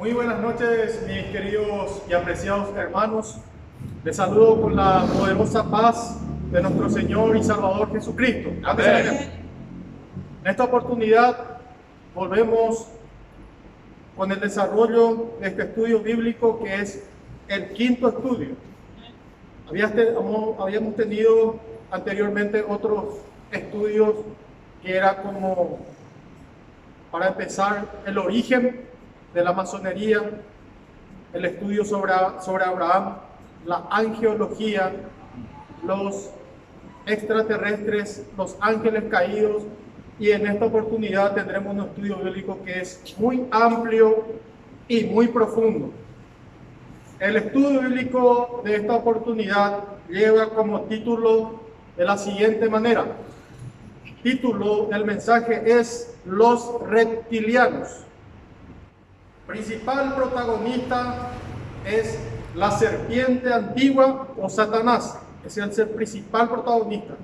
Muy buenas noches, mis queridos y apreciados hermanos. Les saludo con la poderosa paz de nuestro Señor y Salvador Jesucristo. Amén. En esta oportunidad volvemos con el desarrollo de este estudio bíblico que es el quinto estudio. Habíamos tenido anteriormente otros estudios que era como, para empezar, el origen de la masonería, el estudio sobre Abraham, la angeología, los extraterrestres, los ángeles caídos, y en esta oportunidad tendremos un estudio bíblico que es muy amplio y muy profundo. El estudio bíblico de esta oportunidad lleva como título de la siguiente manera. El título del mensaje es Los reptilianos. Principal protagonista es la serpiente antigua o Satanás. Ese es el principal protagonista.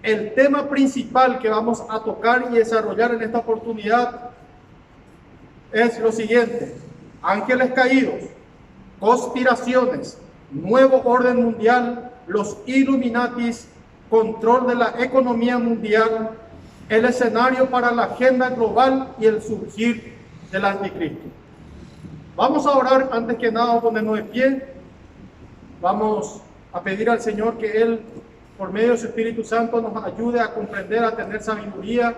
El tema principal que vamos a tocar y desarrollar en esta oportunidad es lo siguiente: ángeles caídos, conspiraciones, nuevo orden mundial, los Illuminatis, control de la economía mundial, el escenario para la agenda global y el surgir del anticristo. Vamos a orar antes que nada, ponernos de pie. Vamos a pedir al Señor que Él, por medio de su Espíritu Santo, nos ayude a comprender, a tener sabiduría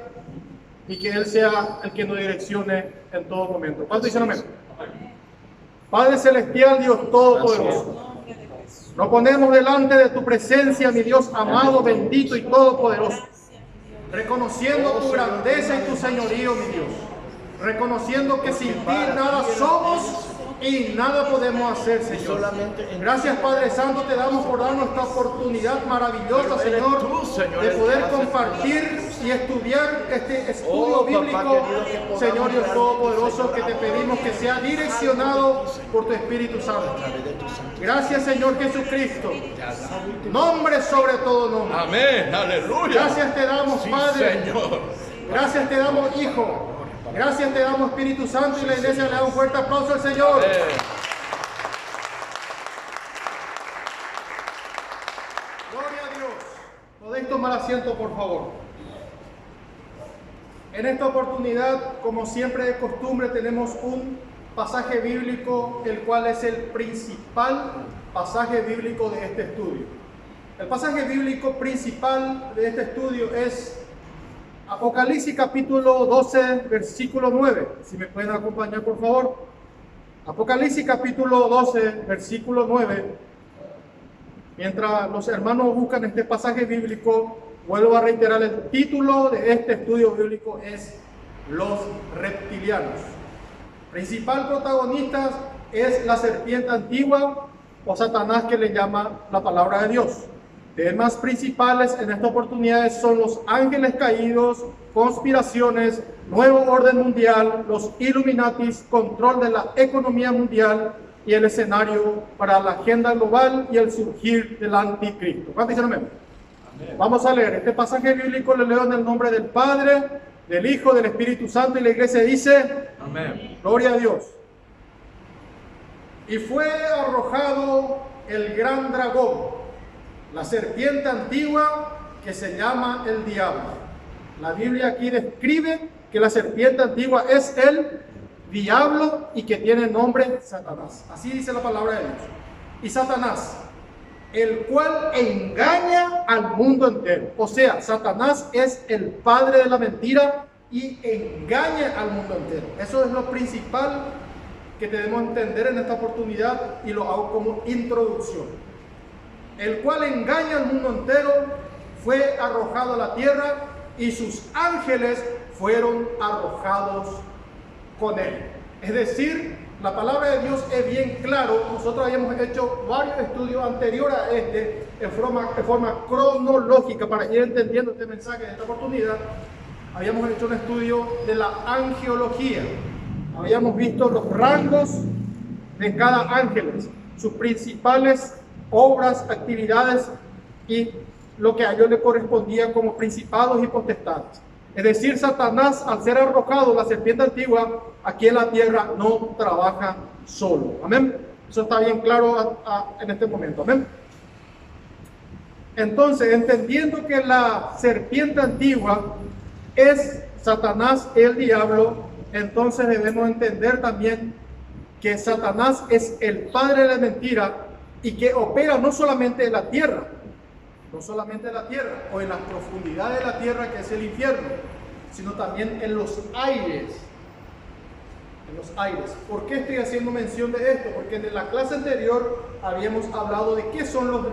y que Él sea el que nos direccione en todo momento. ¿Cuánto dicen amén? Padre Celestial, Dios Todopoderoso, nos ponemos delante de tu presencia, mi Dios amado, bendito y todopoderoso, reconociendo tu grandeza y tu señorío, mi Dios, reconociendo que sin ti nada somos y nada podemos hacer, Señor. Gracias, Padre Santo, te damos por darnos esta oportunidad maravillosa, Señor, de poder compartir y estudiar este estudio bíblico, Señor Dios Todopoderoso, que te pedimos que sea direccionado por tu Espíritu Santo. Gracias, Señor Jesucristo, nombre sobre todo nombre. Amén, aleluya. Gracias te damos, Padre. Señor. Gracias te damos, Hijo. Gracias te damos, Espíritu Santo, y la iglesia le da un fuerte aplauso al Señor. Gloria a Dios. Podéis tomar asiento, por favor. En esta oportunidad, como siempre de costumbre, tenemos un pasaje bíblico, el cual es el principal pasaje bíblico de este estudio. El pasaje bíblico principal de este estudio es Apocalipsis capítulo 12, versículo 9. Si me pueden acompañar, por favor. Apocalipsis capítulo 12, versículo 9. Mientras los hermanos buscan este pasaje bíblico, vuelvo a reiterar, el título de este estudio bíblico es Los reptilianos. Principal protagonista es la serpiente antigua o Satanás, que le llama la palabra de Dios. Temas principales en esta oportunidad son los ángeles caídos, conspiraciones, nuevo orden mundial, los Illuminatis, control de la economía mundial y el escenario para la agenda global y el surgir del anticristo. ¿Cuántos dicen amén? Amén. Vamos a leer este pasaje bíblico, lo leo en el nombre del Padre, del Hijo, del Espíritu Santo, y la iglesia dice: amén. Gloria a Dios. Y fue arrojado el gran dragón, la serpiente antigua, que se llama el diablo. La Biblia aquí describe que la serpiente antigua es el diablo y que tiene nombre Satanás. Así dice la palabra de Dios. Y Satanás, el cual engaña al mundo entero. O sea, Satanás es el padre de la mentira y engaña al mundo entero. Eso es lo principal que debemos entender en esta oportunidad, y lo hago como introducción. El cual engaña al mundo entero, fue arrojado a la tierra y sus ángeles fueron arrojados con él. Es decir, la palabra de Dios es bien claro. Nosotros habíamos hecho varios estudios anteriores a este en forma cronológica para ir entendiendo este mensaje de esta oportunidad. Habíamos hecho un estudio de la angeología. Habíamos visto los rangos de cada ángel, sus principales obras, actividades y lo que a ellos le correspondía como principados y potestades. Es decir, Satanás, al ser arrojado, la serpiente antigua, aquí en la tierra no trabaja solo. Amén. Eso está bien claro en este momento. Amén. Entonces, entendiendo que la serpiente antigua es Satanás, el diablo, entonces debemos entender también que Satanás es el padre de la mentira y que opera no solamente en la tierra, o en las profundidades de la tierra, que es el infierno, sino también en los aires. ¿Por qué estoy haciendo mención de esto? Porque en la clase anterior habíamos hablado de qué son los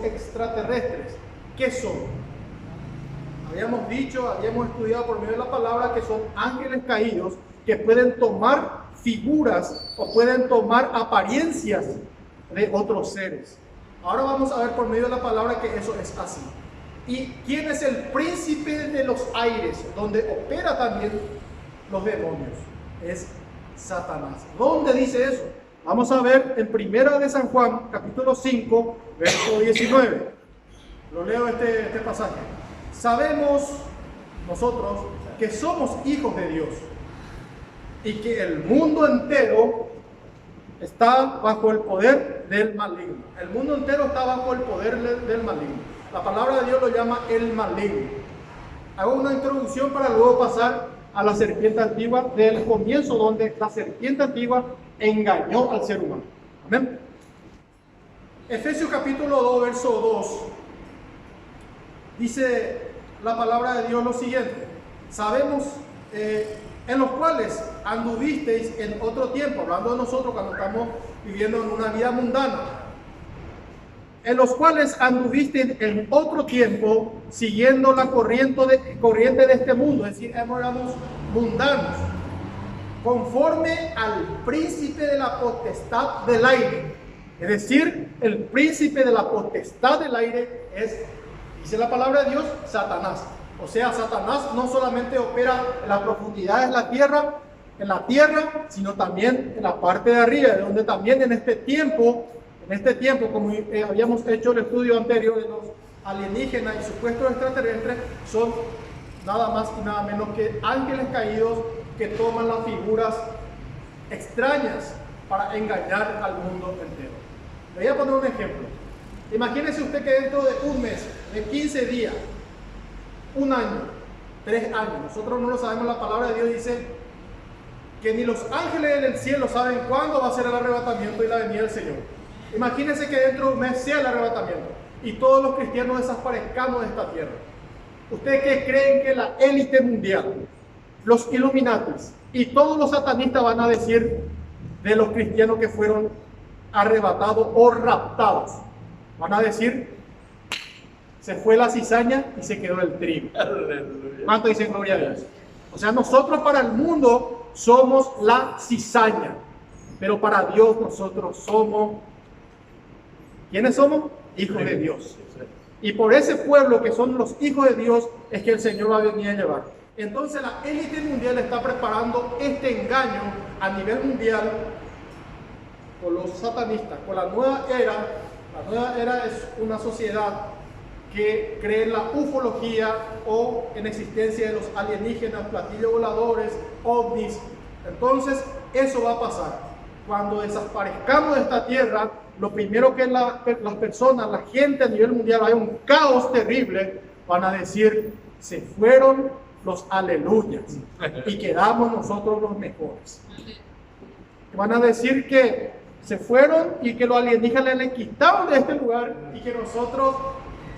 extraterrestres. ¿Qué son? Habíamos estudiado por medio de la palabra que son ángeles caídos que pueden tomar figuras o pueden tomar apariencias de otros seres. Ahora vamos a ver por medio de la palabra que eso es así. ¿Y quién es el príncipe de los aires? Donde opera también los demonios. Es Satanás. ¿Dónde dice eso? Vamos a ver en Primera de San Juan, capítulo 5, verso 19. Lo leo este pasaje. Sabemos nosotros que somos hijos de Dios y que el mundo entero está bajo el poder del maligno. El mundo entero está bajo el poder del maligno. La palabra de Dios lo llama el maligno. Hago una introducción para luego pasar a la serpiente antigua del comienzo, donde la serpiente antigua engañó al ser humano. Amén. Efesios capítulo 2, verso 2. Dice la palabra de Dios lo siguiente. Sabemos en los cuales anduvisteis en otro tiempo, hablando de nosotros cuando estamos viviendo en una vida mundana, en los cuales anduvisteis en otro tiempo, siguiendo la corriente de este mundo, es decir, éramos mundanos, conforme al príncipe de la potestad del aire. Es decir, el príncipe de la potestad del aire es, dice la palabra de Dios, Satanás. O sea, Satanás no solamente opera en las profundidades de la tierra, sino también en la parte de arriba, de donde también en este tiempo, como habíamos hecho el estudio anterior de los alienígenas y supuestos extraterrestres, son nada más y nada menos que ángeles caídos que toman las figuras extrañas para engañar al mundo entero. Le voy a poner un ejemplo. Imagínese usted que dentro de un mes, de 15 días, un año, 3 años, nosotros no lo sabemos, la palabra de Dios dice que ni los ángeles del cielo saben cuándo va a ser el arrebatamiento y la venida del Señor. Imagínense que dentro de un mes sea el arrebatamiento y todos los cristianos desaparezcamos de esta tierra. ¿Ustedes qué creen que la élite mundial, los Illuminatis y todos los satanistas van a decir de los cristianos que fueron arrebatados o raptados? Van a decir: se fue la cizaña y se quedó el trigo. ¿Cuánto dicen gloria a Dios? O sea, nosotros para el mundo somos la cizaña, pero para Dios nosotros somos, ¿quiénes somos? Hijos de Dios. Y por ese pueblo que son los hijos de Dios es que el Señor va a venir a llevar. Entonces la élite mundial está preparando este engaño a nivel mundial con los satanistas, con la nueva era. La nueva era es una sociedad que cree en la ufología o en existencia de los alienígenas, platillos voladores, ovnis. Entonces eso va a pasar. Cuando desaparezcamos de esta tierra, lo primero que las personas, la gente a nivel mundial, hay un caos terrible, van a decir: se fueron los aleluyas y quedamos nosotros los mejores. Van a decir que se fueron y que los alienígenas les quitaron de este lugar y que nosotros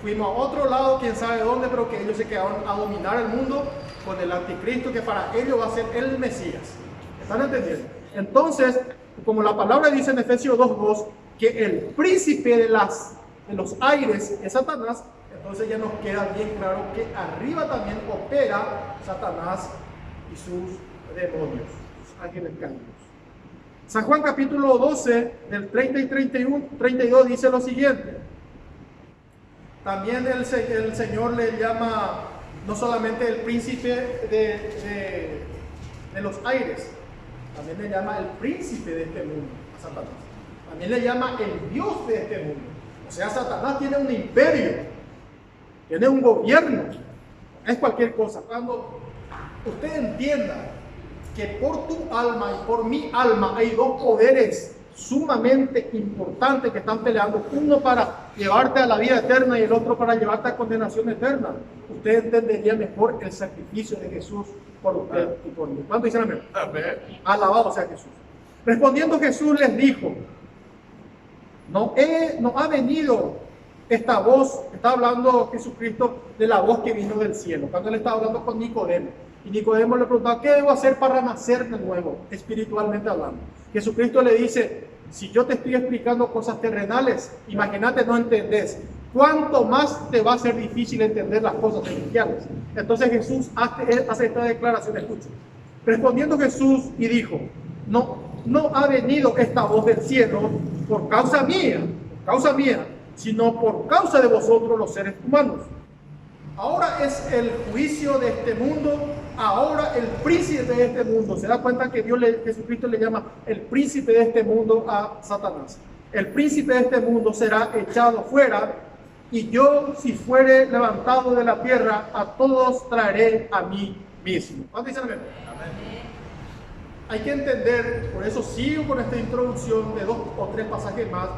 fuimos a otro lado, quién sabe dónde, pero que ellos se quedaron a dominar el mundo con el anticristo, que para ellos va a ser el Mesías. ¿Están entendiendo? Entonces, como la palabra dice en Efesios 2:2, que el príncipe de los aires es Satanás, entonces ya nos queda bien claro que arriba también opera Satanás y sus demonios, sus ángeles caídos. San Juan capítulo 12, del 30 y 32 dice lo siguiente. También el Señor le llama no solamente el príncipe de los aires, también le llama el príncipe de este mundo, a Satanás. También le llama el Dios de este mundo. O sea, Satanás tiene un imperio, tiene un gobierno. es cualquier cosa. Cuando usted entienda que por tu alma y por mi alma hay dos poderes sumamente importantes que están peleando, uno para llevarte a la vida eterna y el otro para llevarte a condenación eterna, usted entendería mejor el sacrificio de Jesús por usted y por mí. ¿Cuánto dicen amén? Amén. Alabado sea Jesús. Respondiendo Jesús les dijo, no ha venido esta voz, está hablando Jesucristo de la voz que vino del cielo, cuando él estaba hablando con Nicodemo. Y Nicodemo le preguntaba, ¿qué debo hacer para nacer de nuevo, espiritualmente hablando? Jesucristo le dice, si yo te estoy explicando cosas terrenales, imagínate no entendés, ¿cuánto más te va a ser difícil entender las cosas celestiales? Entonces Jesús hace esta declaración, escucha. Respondiendo Jesús y dijo, no ha venido esta voz del cielo por causa mía, sino por causa de vosotros los seres humanos. Ahora es el juicio de este mundo, ahora el príncipe de este mundo. Se da cuenta que Jesucristo le llama el príncipe de este mundo a Satanás. El príncipe de este mundo será echado fuera, y yo, si fuere levantado de la tierra, a todos traeré a mí mismo. ¿Cuánto dicen amén? Hay que entender, por eso sigo con esta introducción de 2 o 3 pasajes más,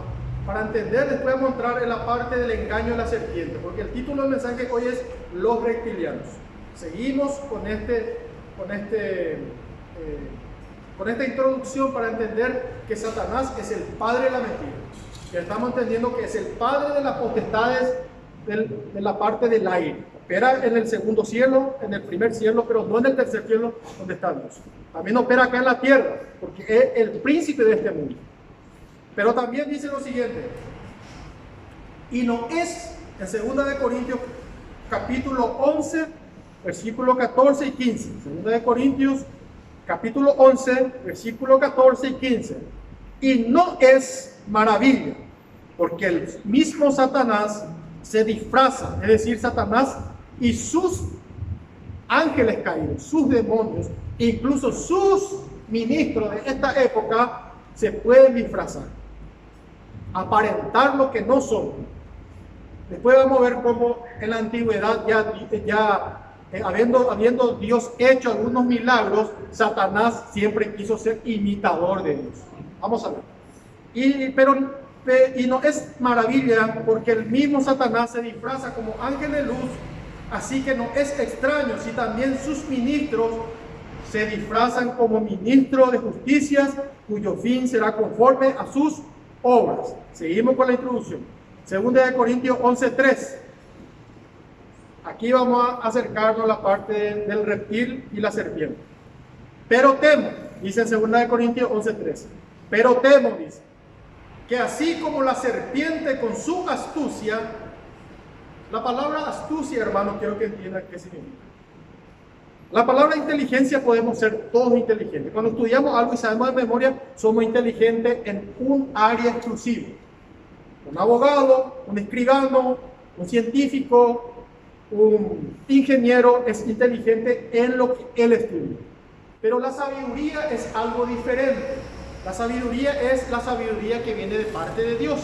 para entender. Después vamos a entrar en la parte del engaño de la serpiente, porque el título del mensaje hoy es Los reptilianos. Seguimos con esta introducción para entender que Satanás es el padre de la mentira. Que estamos entendiendo que es el padre de las potestades de la parte del aire. Opera en el segundo cielo, en el primer cielo, pero no en el tercer cielo donde está Dios. También opera acá en la tierra, porque es el príncipe de este mundo. Pero también dice lo siguiente, y no es, en 2 de Corintios capítulo 11, versículo 14 y 15, 2 de Corintios capítulo 11, versículo 14 y 15, y no es maravilla, porque el mismo Satanás se disfraza, es decir, Satanás y sus ángeles caídos, sus demonios, incluso sus ministros de esta época, se pueden disfrazar, aparentar lo que no son. Después vamos a ver cómo en la antigüedad habiendo Dios hecho algunos milagros, Satanás siempre quiso ser imitador de Dios. Vamos a ver. Y no es maravilla, porque el mismo Satanás se disfraza como ángel de luz, así que no es extraño si también sus ministros se disfrazan como ministros de justicias, cuyo fin será conforme a sus obras. Seguimos con la introducción. 2 de Corintios 11:3. Aquí vamos a acercarnos a la parte del reptil y la serpiente. Pero temo, dice en 2 de Corintios 11:3. Pero temo, dice, que así como la serpiente con su astucia, la palabra astucia, hermano, quiero que entiendan qué significa. La palabra inteligencia, podemos ser todos inteligentes. Cuando estudiamos algo y sabemos de memoria, somos inteligentes en un área exclusiva. Un abogado, un escribano, un científico, un ingeniero es inteligente en lo que él estudia. Pero la sabiduría es algo diferente. La sabiduría es la sabiduría que viene de parte de Dios.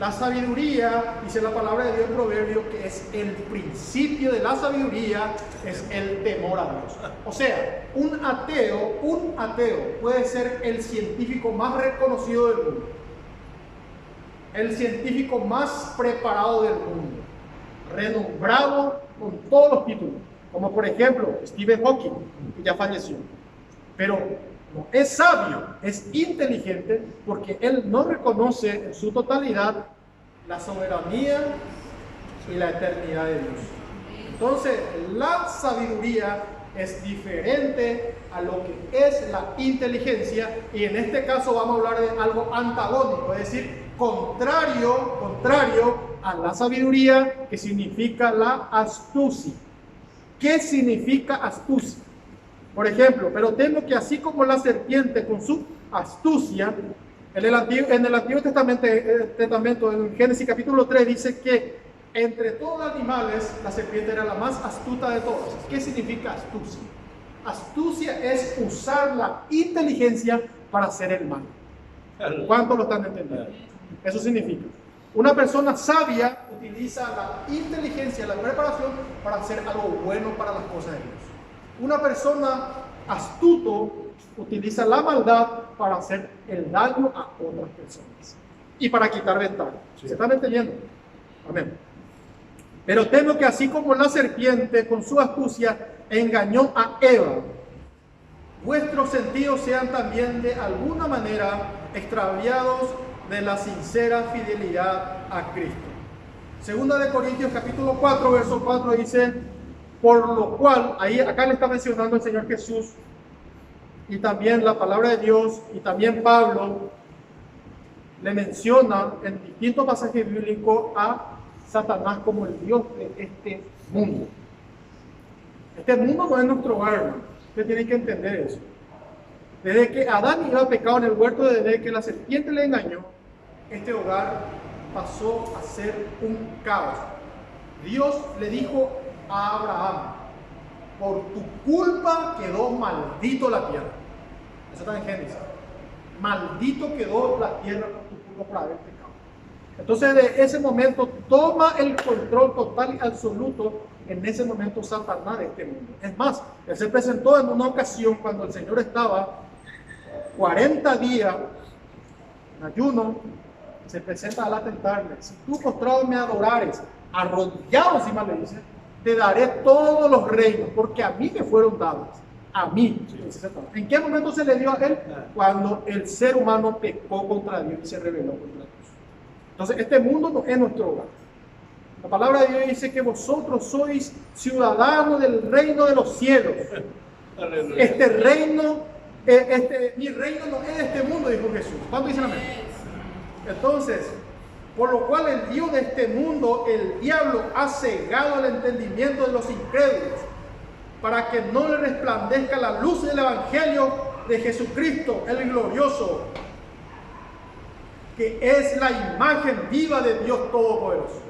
La sabiduría, dice la palabra de Dios en Proverbios, que es el principio de la sabiduría, es el temor a Dios. O sea, un ateo puede ser el científico más reconocido del mundo, el científico más preparado del mundo, renombrado con todos los títulos, como por ejemplo Stephen Hawking, que ya falleció. Pero no es sabio, es inteligente, porque él no reconoce en su totalidad la soberanía y la eternidad de Dios. Entonces, la sabiduría es diferente a lo que es la inteligencia, y en este caso vamos a hablar de algo antagónico, es decir, contrario a la sabiduría, que significa la astucia. ¿Qué significa astucia? Por ejemplo, pero temo que así como la serpiente con su astucia, en el Antiguo Testamento, en Génesis capítulo 3, dice que entre todos los animales, la serpiente era la más astuta de todas. ¿Qué significa astucia? Astucia es usar la inteligencia para hacer el mal. ¿Cuánto lo están entendiendo? Eso significa Una persona sabia utiliza la inteligencia, la preparación para hacer algo bueno para las cosas de Dios. Una persona astuto utiliza la maldad para hacer el daño a otras personas y para quitar ventaja. ¿Se están entendiendo? Amén. Pero temo que así como la serpiente con su astucia engañó a Eva, vuestros sentidos sean también de alguna manera extraviados de la sincera fidelidad a Cristo. Segunda de Corintios capítulo 4, verso 4 dice, por lo cual, acá le está mencionando el Señor Jesús, y también la palabra de Dios, y también Pablo, le menciona en distintos pasajes bíblicos a Satanás como el Dios de este mundo. Este mundo no es nuestro hogar, hermano. Usted tiene que entender eso. Desde que Adán y Eva pecaron en el huerto, desde que la serpiente le engañó, este hogar pasó a ser un caos. Dios le dijo a Abraham, por tu culpa quedó maldito la tierra. Eso está en Génesis. Maldito quedó la tierra por tu culpa por haber pecado. Entonces, de ese momento toma el control total y absoluto en ese momento Satanás de este mundo. Es más, él se presentó en una ocasión cuando el Señor estaba 40 días en ayuno, se presenta a tentarle. Si tú postrado me adorares, arrodillado encima le dice, te daré todos los reinos, porque a mí me fueron dados. A mí. ¿En qué momento se le dio a él? Cuando el ser humano pecó contra Dios y se rebeló contra Dios. Entonces, este mundo no es nuestro hogar. La palabra de Dios dice que vosotros sois ciudadanos del reino de los cielos. Este reino, mi reino no es de este mundo, dijo Jesús. ¿Cuánto dicen amén? Entonces, por lo cual el Dios de este mundo, el diablo, ha cegado el entendimiento de los incrédulos, para que no le resplandezca la luz del Evangelio de Jesucristo, el glorioso, que es la imagen viva de Dios Todopoderoso.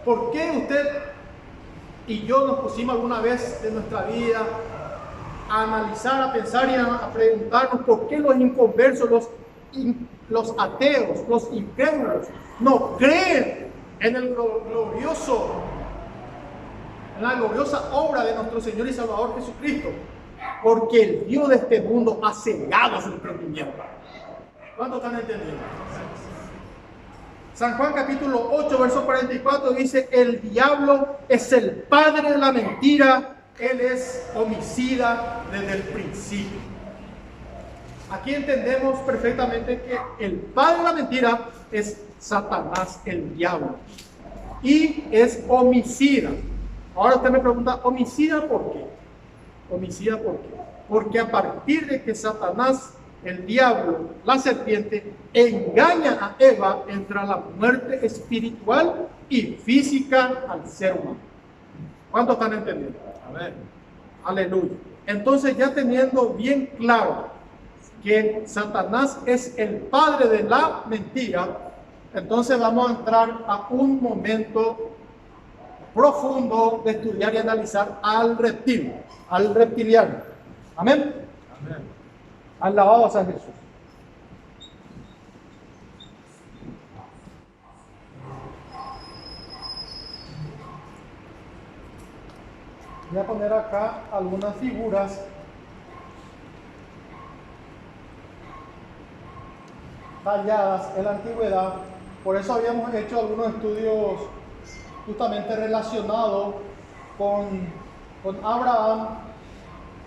¿Por qué usted y yo nos pusimos alguna vez de nuestra vida a analizar, a pensar y a preguntarnos por qué los inconversos, los ateos, los incrédulos, no creen en el glorioso, en la gloriosa obra de nuestro Señor y Salvador Jesucristo? Porque el Dios de este mundo ha cegado su entendimiento. ¿Cuántos están entendiendo? San Juan capítulo 8, verso 44 dice, el diablo es el padre de la mentira, él es homicida desde el principio. Aquí entendemos perfectamente que el padre de la mentira es Satanás, el diablo, y es homicida. Ahora usted me pregunta, ¿homicida por qué? ¿Homicida por qué? Porque a partir de que Satanás, el diablo, la serpiente, engaña a Eva, entra la muerte espiritual y física al ser humano. ¿Cuántos están entendiendo? Amén. Aleluya. Entonces, ya teniendo bien claro que Satanás es el padre de la mentira, entonces vamos a entrar a un momento profundo de estudiar y analizar al reptil, al reptiliano. Amén. Amén. Alabado a San Jesús. Voy a poner acá algunas figuras talladas en la antigüedad. Por eso habíamos hecho algunos estudios justamente relacionados con Abraham,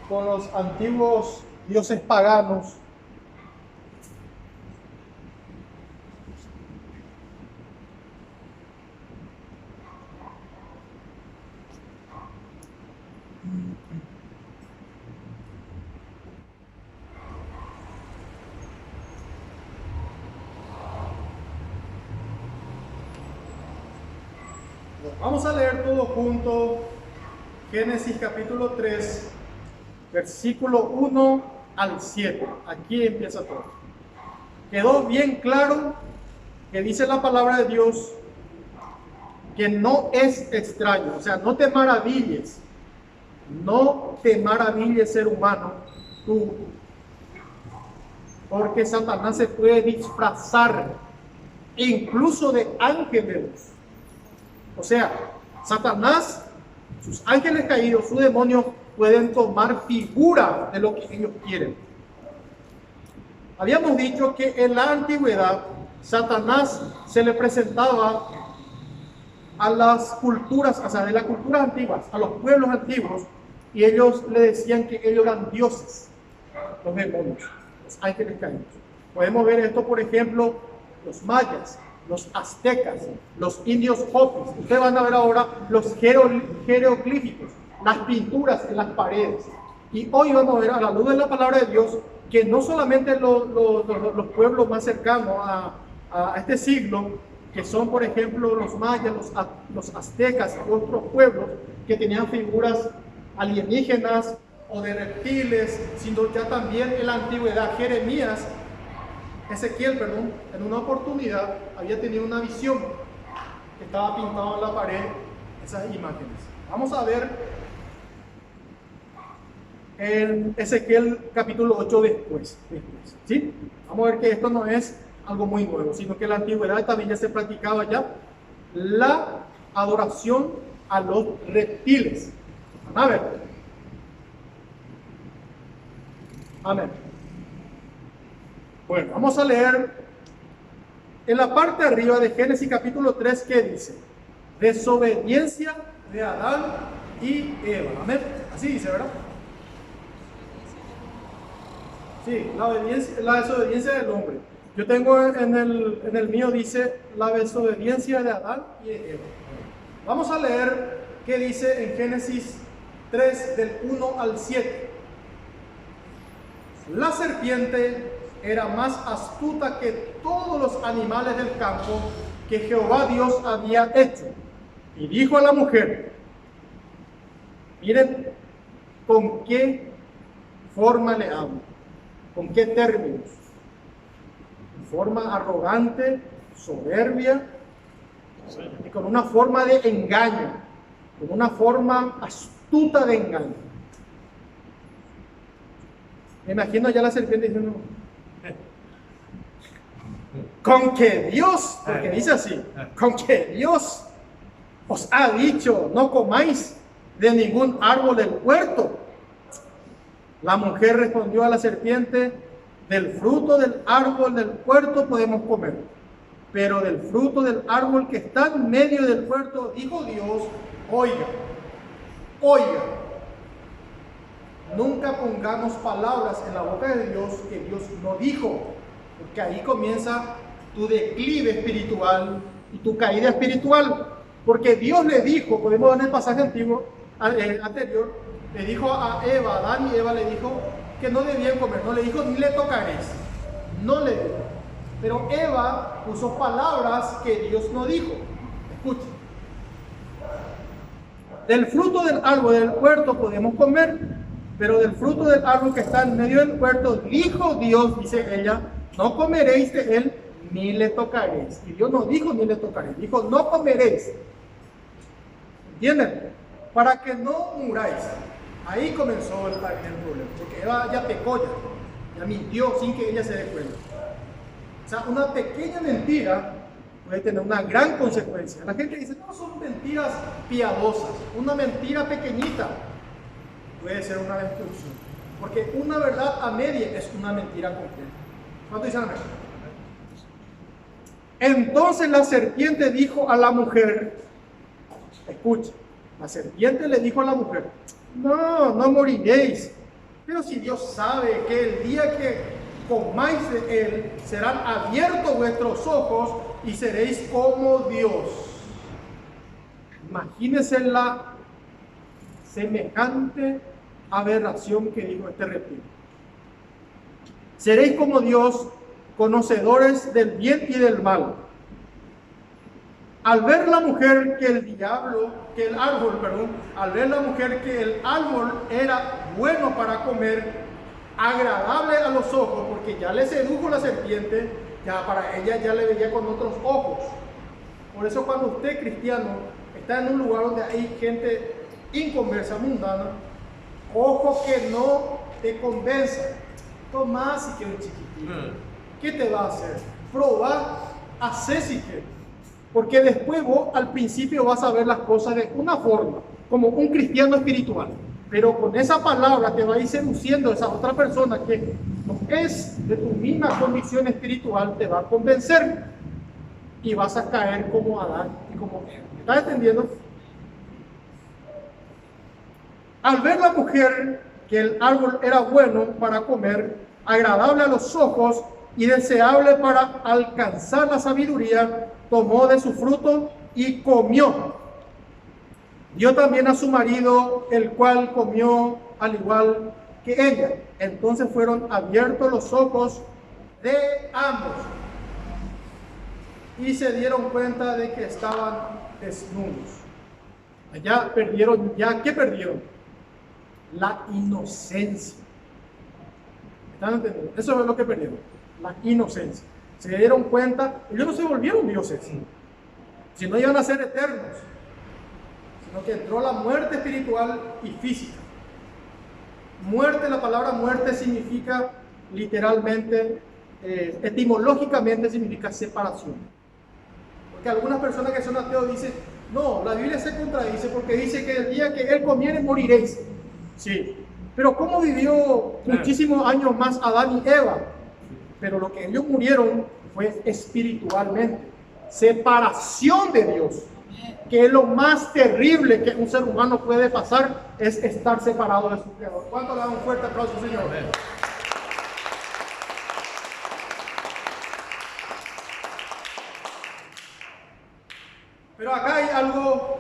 con los antiguos dioses paganos. Vamos a leer todo junto Génesis capítulo 3, versículo 1 al 7. Aquí empieza todo. Quedó bien claro que dice la palabra de Dios que no es extraño, o sea, no te maravilles, ser humano, tú, porque Satanás se puede disfrazar incluso de ángeles. O sea, Satanás, sus ángeles caídos, sus demonios pueden tomar figura de lo que ellos quieren. Habíamos dicho que en la antigüedad Satanás se le presentaba a las culturas, o sea, de las culturas antiguas, a los pueblos antiguos, y ellos le decían que ellos eran dioses, los demonios, los ángeles caídos. Podemos ver esto, por ejemplo, los mayas, los aztecas, los indios hopis. Ustedes van a ver ahora los jeroglíficos, las pinturas en las paredes. Y hoy vamos a ver, a la luz de la palabra de Dios, que no solamente los pueblos más cercanos a este siglo, que son, por ejemplo, los mayas, los aztecas y otros pueblos que tenían figuras alienígenas o de reptiles, sino ya también en la antigüedad. Ezequiel, en una oportunidad había tenido una visión que estaba pintado en la pared, esas imágenes. Vamos a ver en Ezequiel capítulo 8 después, ¿sí? Vamos a ver que esto no es algo muy nuevo, sino que en la antigüedad también ya se practicaba ya la adoración a los reptiles. A ver. Amén. Bueno, vamos a leer en la parte de arriba de Génesis capítulo 3, que dice: desobediencia de Adán y Eva. Amén. Así dice, ¿verdad? Sí, la desobediencia del hombre. Yo tengo en el mío, dice la desobediencia de Adán y de Eva. Vamos a leer qué dice en Génesis 3 del 1 al 7. La serpiente era más astuta que todos los animales del campo que Jehová Dios había hecho. Y dijo a la mujer: miren con qué forma le hablo, con qué términos. Forma arrogante, soberbia, y con una forma de engaño, con una forma astuta de engaño. Me imagino ya la serpiente diciendo: con que Dios, porque dice así, con que Dios os ha dicho no comáis de ningún árbol del huerto. La mujer respondió a la serpiente: del fruto del árbol del huerto podemos comer, pero del fruto del árbol que está en medio del huerto, dijo Dios, oiga, nunca pongamos palabras en la boca de Dios que Dios no dijo, porque ahí comienza tu declive espiritual y tu caída espiritual, porque Dios le dijo, podemos ver en el pasaje anterior, le dijo a Eva, Adán y Eva le dijo que no debían comer, no le dijo ni le tocaréis, no le dijo. Pero Eva usó palabras que Dios no dijo. Escuchen: del fruto del árbol del huerto podemos comer, pero del fruto del árbol que está en medio del huerto, dijo Dios, dice ella, no comeréis de él ni le tocaréis. Y Dios no dijo ni le tocaréis, dijo no comeréis. ¿Entienden? Para que no muráis. Ahí comenzó el problema, porque Eva ya pecó, ya mintió sin que ella se dé cuenta. O sea, una pequeña mentira puede tener una gran consecuencia. La gente dice, no, son mentiras piadosas. Una mentira pequeñita puede ser una destrucción, porque una verdad a media es una mentira completa. ¿Cuánto dicen amén? Entonces la serpiente dijo a la mujer, escucha, la serpiente le dijo a la mujer, no moriréis, pero si Dios sabe que el día que comáis de él, serán abiertos vuestros ojos y seréis como Dios. Imagínense la semejante aberración que dijo este reptil. Seréis como Dios, conocedores del bien y del mal. Al ver la mujer que el árbol era bueno para comer, agradable a los ojos, porque ya le sedujo la serpiente, ya para ella ya le veía con otros ojos. Por eso cuando usted, cristiano, está en un lugar donde hay gente inconversa, mundana, ojo que no te convenza. Tomás y que un chiquitito. ¿Qué te va a hacer? Probar hacé si quieres. Porque después vos al principio vas a ver las cosas de una forma, como un cristiano espiritual. Pero con esa palabra te va a ir seduciendo a esa otra persona que no es de tu misma condición espiritual, te va a convencer y vas a caer como Adán y como Eva. ¿Estás entendiendo? Al ver la mujer que el árbol era bueno para comer, agradable a los ojos y deseable para alcanzar la sabiduría, tomó de su fruto y comió. Dio también a su marido, el cual comió al igual que ella. Entonces fueron abiertos los ojos de ambos y se dieron cuenta de que estaban desnudos. Allá perdieron, ¿qué perdieron? La inocencia. ¿Están entendiendo? Eso es lo que perdieron, la inocencia. Se dieron cuenta, ellos no se volvieron dioses, si no iban a ser eternos, sino que entró la muerte espiritual y física. Muerte, la palabra muerte significa literalmente, etimológicamente significa separación. Porque algunas personas que son ateos dicen, no, la Biblia se contradice porque dice que el día que él comiere moriréis. Sí, pero ¿cómo vivió muchísimos años más Adán y Eva? Pero lo que ellos murieron fue espiritualmente, separación de Dios, que es lo más terrible que un ser humano puede pasar, es estar separado de su Creador. ¿Cuánto le dan un fuerte aplauso, Señor? Pero acá hay algo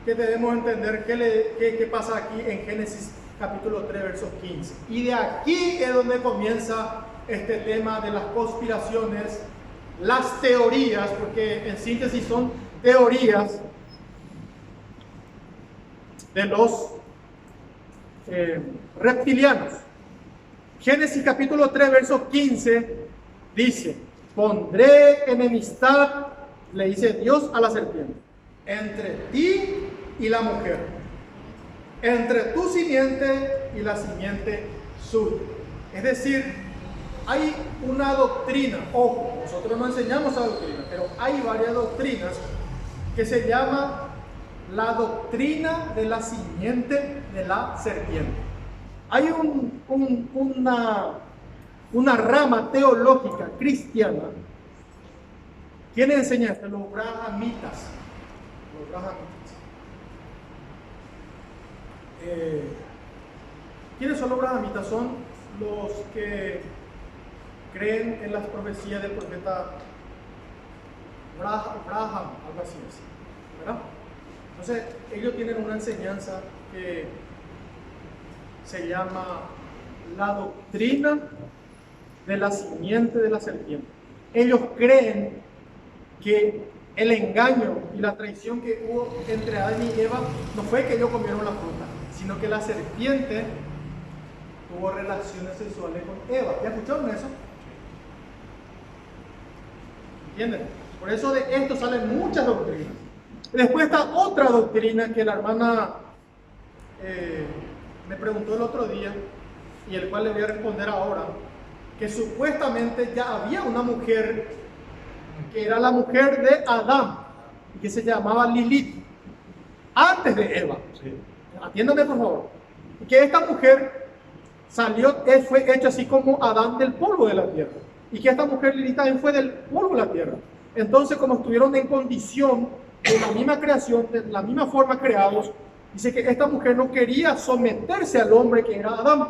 que debemos entender, ¿qué pasa aquí en Génesis capítulo 3, verso 15? Y de aquí es donde comienza este tema de las conspiraciones, las teorías, porque en síntesis son teorías de los reptilianos. Génesis capítulo 3, verso 15 dice, pondré enemistad, le dice Dios a la serpiente, entre ti y la mujer, entre tu simiente y la simiente suya. Es decir, hay una doctrina, ojo, nosotros no enseñamos esa doctrina, pero hay varias doctrinas que se llama la doctrina de la simiente de la serpiente. Hay una rama teológica cristiana. ¿Quién enseña esto? Los brahamitas. Los brahamitas. ¿Quiénes son los brahamitas? Son los que creen en las profecías del profeta Abraham, algo así es, ¿verdad? Entonces, ellos tienen una enseñanza que se llama la doctrina de la simiente de la serpiente. Ellos creen que el engaño y la traición que hubo entre Adán y Eva no fue que ellos comieron la fruta, sino que la serpiente tuvo relaciones sexuales con Eva. ¿Ya escucharon eso? ¿Entienden? Por eso de esto salen muchas doctrinas. Después está otra doctrina que la hermana me preguntó el otro día y el cual le voy a responder ahora, que supuestamente ya había una mujer que era la mujer de Adán y que se llamaba Lilith antes de Eva. Sí. Atiéndame por favor. Que esta mujer fue hecha así como Adán del polvo de la tierra, y que esta mujer Lilith también fue del polvo de la tierra. Entonces, como estuvieron en condición de la misma creación, de la misma forma creados, dice que esta mujer no quería someterse al hombre que era Adán.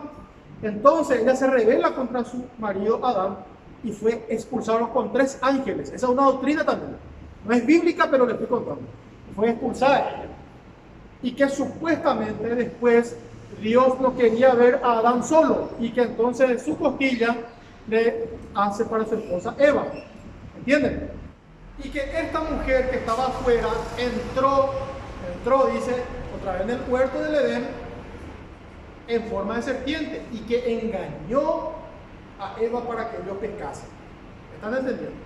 Entonces ella se rebela contra su marido Adán y fue expulsado con 3 ángeles. Esa es una doctrina también. No es bíblica, pero le estoy contando. Fue expulsada ella. Y que supuestamente después Dios no quería ver a Adán solo, y que entonces de su costilla le hace para su esposa Eva. ¿Entienden? Y que esta mujer que estaba afuera entró, dice, otra vez en el huerto del Edén, en forma de serpiente, y que engañó a Eva para que ellos pecasen. ¿Están entendiendo?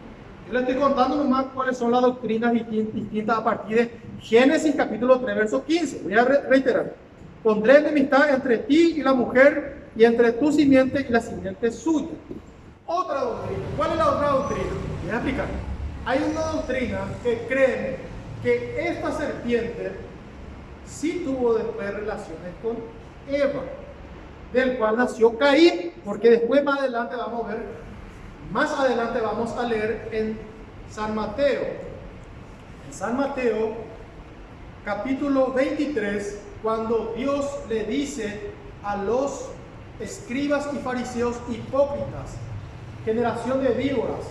Yo les estoy contando nomás cuáles son las doctrinas distintas a partir de Génesis capítulo 3, verso 15. Voy a reiterar. Pondré enemistad entre ti y la mujer, y entre tu simiente y la simiente suya. Otra doctrina. ¿Cuál es la otra doctrina? Voy a explicar. Hay una doctrina que cree que esta serpiente sí tuvo después relaciones con Eva, del cual nació Caín, porque después más adelante vamos a ver, más adelante vamos a leer en San Mateo. En San Mateo, capítulo 23, cuando Dios le dice a los escribas y fariseos hipócritas, generación de víboras,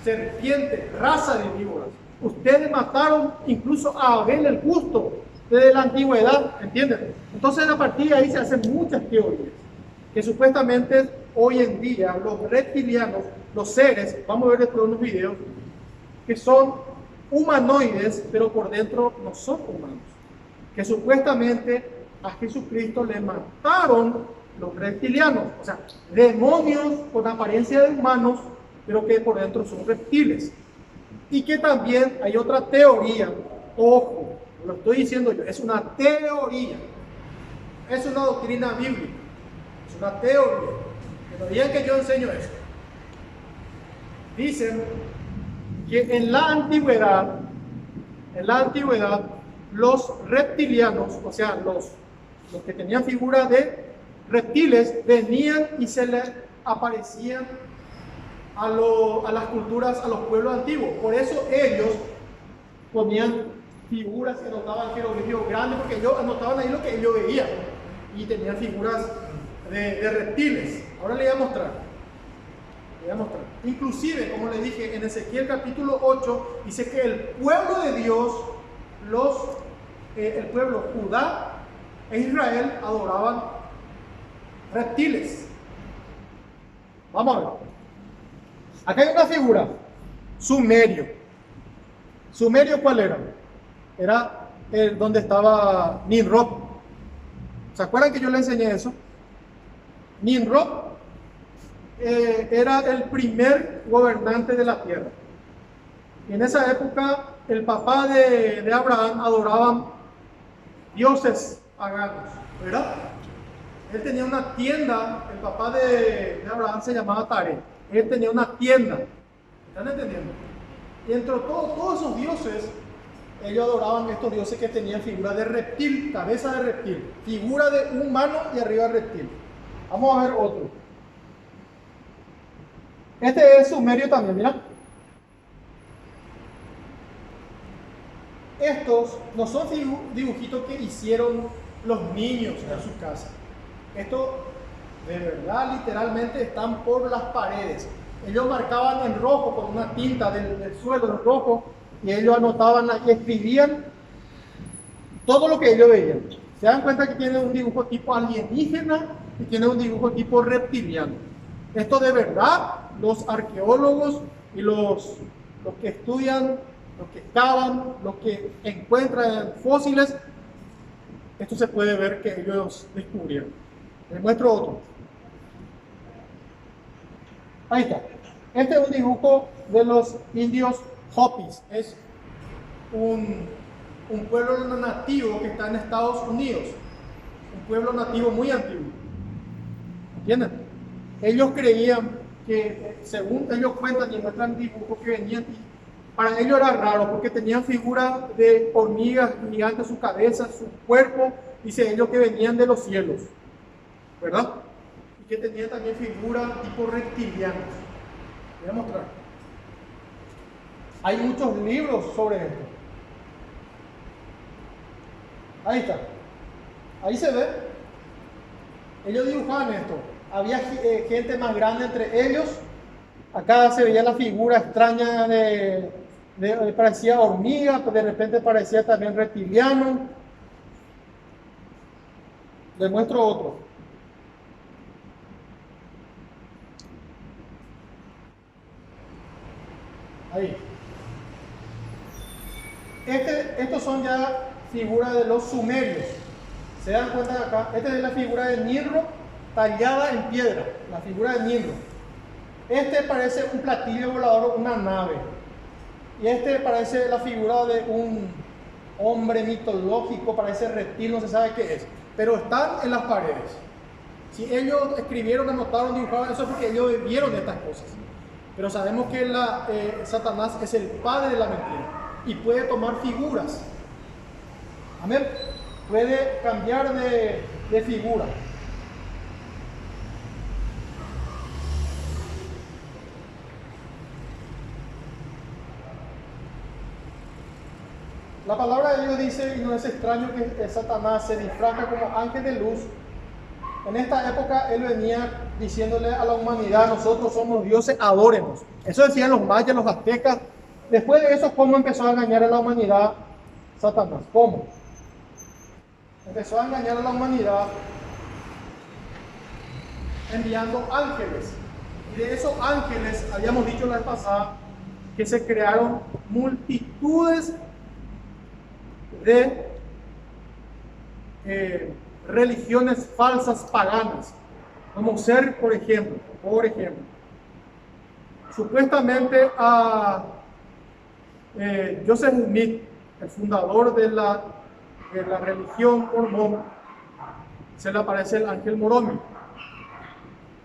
serpiente, raza de víboras, ustedes mataron incluso a Abel el justo desde la antigüedad, ¿entienden? Entonces a partir de ahí se hacen muchas teorías, que supuestamente hoy en día los reptilianos, los seres, vamos a ver después unos videos, que son humanoides, pero por dentro no son humanos, que supuestamente a Jesucristo le mataron los reptilianos, o sea, demonios con apariencia de humanos, pero que por dentro son reptiles. Y que también hay otra teoría, ojo, lo estoy diciendo yo, es una teoría, es una doctrina bíblica, es una teoría, que no digan que yo enseño eso. Dicen que en la antigüedad, los reptilianos, o sea, los que tenían figura de reptiles, venían y se les aparecían a las culturas, a los pueblos antiguos. Por eso ellos ponían figuras que anotaban jeroglíficos grandes, porque ellos anotaban ahí lo que ellos veían, y tenían figuras de reptiles. Ahora les voy a mostrar. Inclusive, como les dije, en Ezequiel capítulo 8, dice que el pueblo de Dios, el pueblo Judá e Israel adoraban reptiles. Vamos a ver. Acá hay una figura, Sumerio. ¿Sumerio cuál era? Era donde estaba Nimrod. ¿Se acuerdan que yo le enseñé eso? Nimrod era el primer gobernante de la tierra. Y en esa época el papá de Abraham adoraban dioses paganos, ¿verdad? Él tenía una tienda, el papá de Abraham se llamaba Taré. Él tenía una tienda, ¿están entendiendo? Y entre todos esos dioses, ellos adoraban estos dioses que tenían figura de reptil, cabeza de reptil, figura de humano y arriba reptil. Vamos a ver otro. Este es Sumerio también, mira. Estos no son dibujitos que hicieron los niños en su casa. Estos de verdad literalmente están por las paredes. Ellos marcaban en rojo con una tinta del suelo en rojo, y ellos anotaban y escribían todo lo que ellos veían. Se dan cuenta que tiene un dibujo tipo alienígena y tiene un dibujo tipo reptiliano. Esto de verdad, los arqueólogos y los que estudian, los que excavan, los que encuentran fósiles, esto se puede ver que ellos descubrieron. Les muestro otro. Ahí está. Este es un dibujo de los indios Hopis. Es un pueblo nativo que está en Estados Unidos. Un pueblo nativo muy antiguo. ¿Entienden? Ellos creían que, según ellos cuentan y muestran dibujos que venían, para ellos era raro porque tenían figuras de hormigas gigantes, su cabeza, su cuerpo, dice ellos que venían de los cielos, ¿verdad? Y que tenían también figuras tipo reptilianas. Voy a mostrar. Hay muchos libros sobre esto. Ahí está. Ahí se ve. Ellos dibujaban esto. Había gente más grande entre ellos. Acá se veía la figura extraña parecía hormiga, de repente parecía también reptiliano. Les muestro otro. Ahí. Estos son ya figuras de los sumerios. ¿Se dan cuenta de acá? Esta es la figura de Nimrod tallada en piedra. La figura de Nimrod. Este parece un platillo volador, una nave. Y este parece la figura de un hombre mitológico, parece reptil, no se sabe qué es. Pero están en las paredes. Si ellos escribieron, anotaron, dibujaron, eso es porque ellos vieron estas cosas. Pero sabemos que Satanás es el padre de la mentira y puede tomar figuras. Amén. Puede cambiar de figura. La palabra de Dios dice, y no es extraño que Satanás se disfraza como ángel de luz. En esta época él venía diciéndole a la humanidad: nosotros somos dioses, adórenos. Eso decían los mayas, los aztecas. Después de eso, ¿cómo empezó a engañar a la humanidad Satanás? ¿Cómo? Empezó a engañar a la humanidad enviando ángeles. Y de esos ángeles, habíamos dicho la vez pasada, que se crearon multitudes de religiones falsas paganas, como ser, por ejemplo, supuestamente a Joseph Smith, el fundador de la religión mormón, se le aparece el ángel Moroni.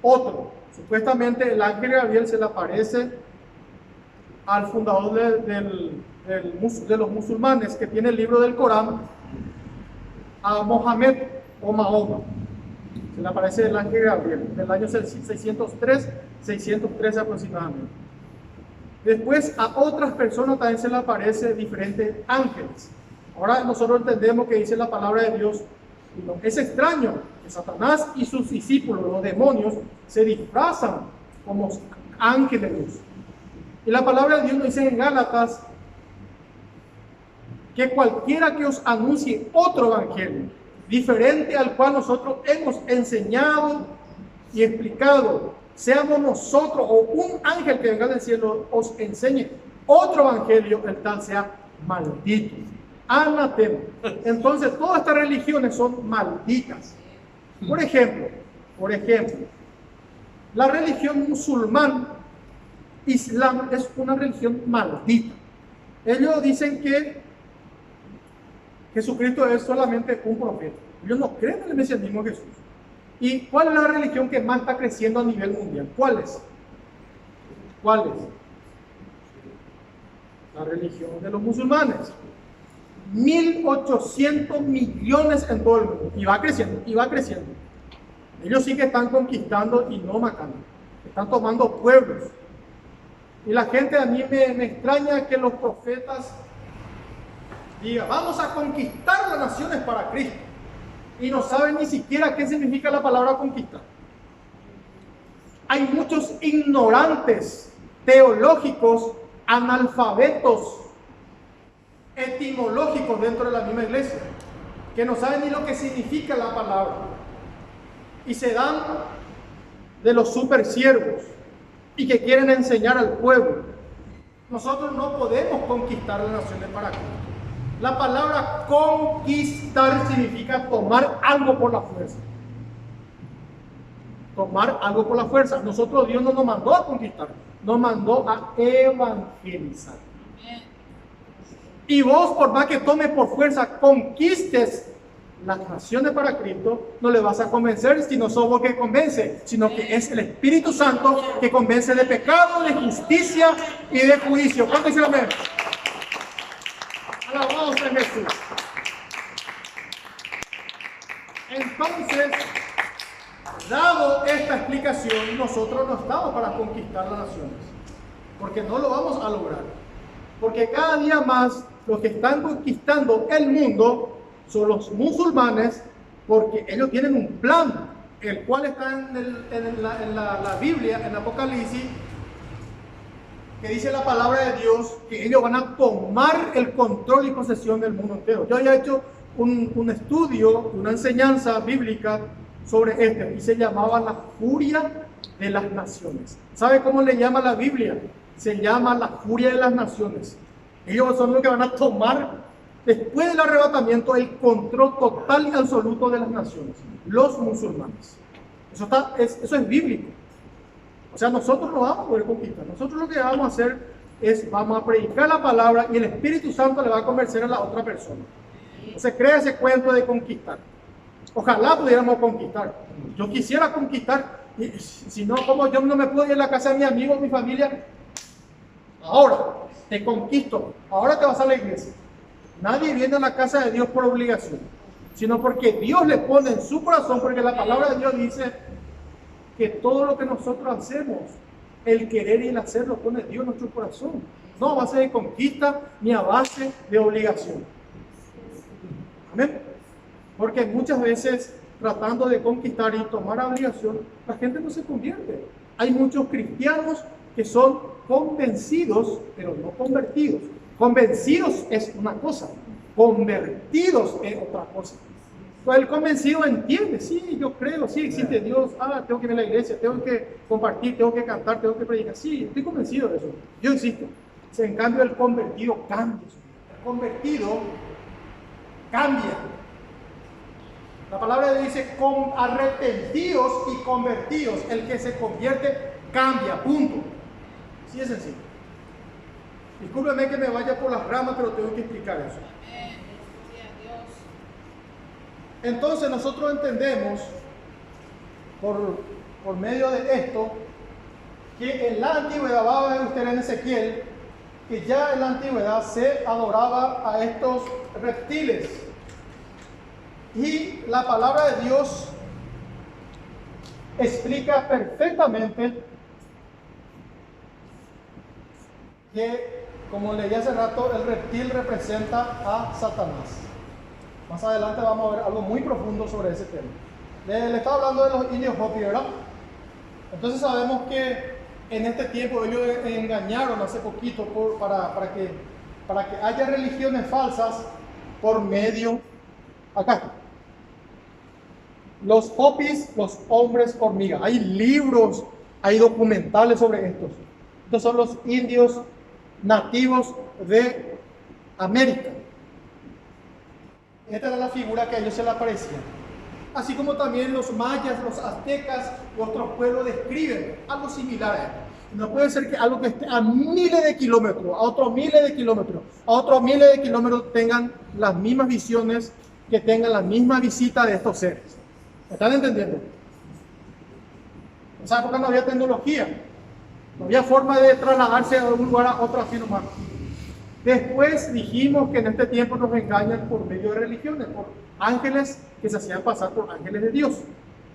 Otro, supuestamente el ángel Gabriel, se le aparece al fundador de los musulmanes, que tiene el libro del Corán, a Mohammed o Mahoma. Se le aparece el ángel Gabriel, del año 613 aproximadamente. Después a otras personas también se le aparece diferentes ángeles. Ahora nosotros entendemos que dice la palabra de Dios. No es extraño que Satanás y sus discípulos, los demonios, se disfrazan como ángeles de luz. Y la palabra de Dios nos dice en Gálatas que cualquiera que os anuncie otro evangelio diferente al cual nosotros hemos enseñado y explicado, seamos nosotros o un ángel que venga del cielo os enseñe otro evangelio, el tal sea maldito, anatema. Entonces todas estas religiones son malditas. Por ejemplo, la religión musulmán, Islam, es una religión maldita. Ellos dicen que Jesucristo es solamente un profeta. Ellos no creen en el mesianismo de Jesús. ¿Y cuál es la religión que más está creciendo a nivel mundial? ¿Cuál es? La religión de los musulmanes. 1.800 millones en todo el mundo. Y va creciendo. Ellos sí que están conquistando y no matando. Están tomando pueblos. Y la gente, a mí me extraña que los profetas digan: vamos a conquistar las naciones para Cristo. Y no saben ni siquiera qué significa la palabra conquistar. Hay muchos ignorantes teológicos, analfabetos, etimológicos dentro de la misma iglesia, que no saben ni lo que significa la palabra. Y se dan de los super siervos y que quieren enseñar al pueblo. Nosotros no podemos conquistar las naciones para Cristo. La palabra conquistar significa tomar algo por la fuerza. Tomar algo por la fuerza. Nosotros, Dios no nos mandó a conquistar, nos mandó a evangelizar. Y vos, por más que tome por fuerza, conquistes las naciones para Cristo, no le vas a convencer si no sos vos que convence, sino que es el Espíritu Santo que convence de pecado, de justicia y de juicio. ¿Cuánto dice amén? Alabado sea Jesús. Entonces, dado esta explicación, nosotros no estamos para conquistar las naciones, porque no lo vamos a lograr. Porque cada día más los que están conquistando el mundo son los musulmanes, porque ellos tienen un plan, el cual está en la Biblia, en Apocalipsis, que dice la palabra de Dios que ellos van a tomar el control y posesión del mundo entero. Yo había hecho un estudio, una enseñanza bíblica sobre y se llamaba la furia de las naciones. ¿Sabe cómo le llama la Biblia? Se llama la furia de las naciones. Ellos son los que van a tomar, después del arrebatamiento, el control total y absoluto de las naciones, los musulmanes. Eso es bíblico. O sea, nosotros no vamos a poder conquistar. Nosotros lo que vamos a hacer es, vamos a predicar la palabra y el Espíritu Santo le va a convencer a la otra persona. Entonces crea ese cuento de conquistar. Ojalá pudiéramos conquistar. Yo quisiera conquistar Y si no, como yo no me puedo ir a la casa de mi amigo, mi familia, ahora te conquisto, ahora te vas a la iglesia. Nadie viene a la casa de Dios por obligación, sino porque Dios le pone en su corazón, porque la palabra de Dios dice que todo lo que nosotros hacemos, el querer y el hacer, lo pone Dios en nuestro corazón. No a base de conquista ni a base de obligación. Amén. Porque muchas veces, tratando de conquistar y tomar obligación, la gente no se convierte. Hay muchos cristianos que son convencidos, pero no convertidos. Convencidos es una cosa, convertidos es otra cosa. Pues el convencido entiende, sí, yo creo, sí, existe Dios, tengo que ir a la iglesia, tengo que compartir, tengo que cantar, tengo que predicar, sí, estoy convencido de eso, Dios existe. En cambio el convertido cambia, el convertido cambia. La palabra de Dios dice, arrepentidos y convertidos, el que se convierte cambia, punto. Así es sencillo. Discúlpeme que me vaya por las ramas, pero tengo que explicar eso. Entonces nosotros entendemos, por medio de esto, que en la antigüedad, va a ver usted en Ezequiel, que ya en la antigüedad se adoraba a estos reptiles. Y la palabra de Dios explica perfectamente que, como leí hace rato, el reptil representa a Satanás. Más adelante vamos a ver algo muy profundo sobre ese tema. Le estaba hablando de los indios Hopi, ¿verdad? Entonces sabemos que en este tiempo ellos engañaron hace poquito para que haya religiones falsas por medio, acá, los Hopis, los hombres hormiga. Hay libros, hay documentales sobre estos. Estos son los indios nativos de América. Esta era la figura que a ellos se le aparecía. Así como también los mayas, los aztecas y otros pueblos describen algo similar a esto. No puede ser que algo que esté a miles de kilómetros, a otros miles de kilómetros, a otros miles de kilómetros tengan las mismas visiones, que tengan la misma visita de estos seres. ¿Me están entendiendo? En esa época no había tecnología, no había forma de trasladarse de un lugar a otro así nomás. Después dijimos que en este tiempo nos engañan por medio de religiones, por ángeles que se hacían pasar por ángeles de Dios.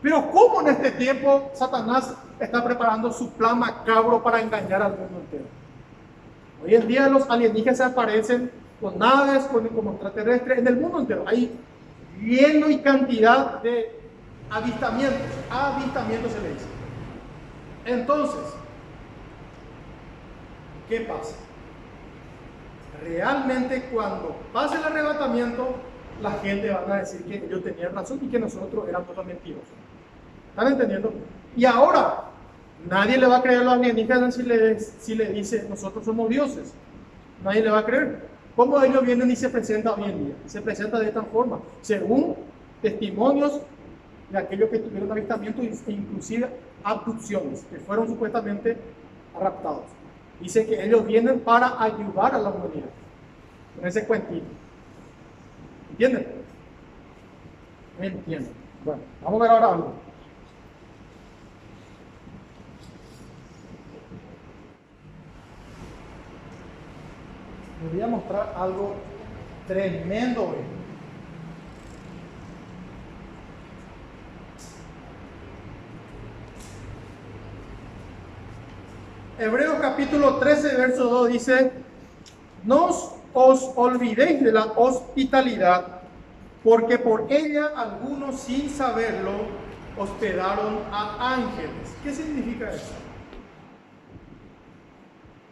Pero ¿cómo en este tiempo Satanás está preparando su plan macabro para engañar al mundo entero? Hoy en día los alienígenas se aparecen con naves, como extraterrestres en el mundo entero. Hay lleno y cantidad de avistamientos. Avistamientos se le dice. Entonces, ¿qué pasa? Realmente cuando pase el arrebatamiento, la gente va a decir que ellos tenían razón y que nosotros éramos los mentirosos. ¿Están entendiendo? Y ahora, nadie le va a creer a los alienígenas si le dice nosotros somos dioses. Nadie le va a creer. ¿Cómo ellos vienen y se presentan hoy en día? Se presenta de esta forma, según testimonios de aquellos que tuvieron avistamientos e inclusive abducciones, que fueron supuestamente raptados. Dice que ellos vienen para ayudar a la humanidad. Con ese cuentito. ¿Entienden? No entienden. Bueno, vamos a ver ahora algo. Les voy a mostrar algo tremendo hoy. Hebreos capítulo 13, verso 2 dice: no os olvidéis de la hospitalidad, porque por ella algunos sin saberlo hospedaron a ángeles. ¿Qué significa eso?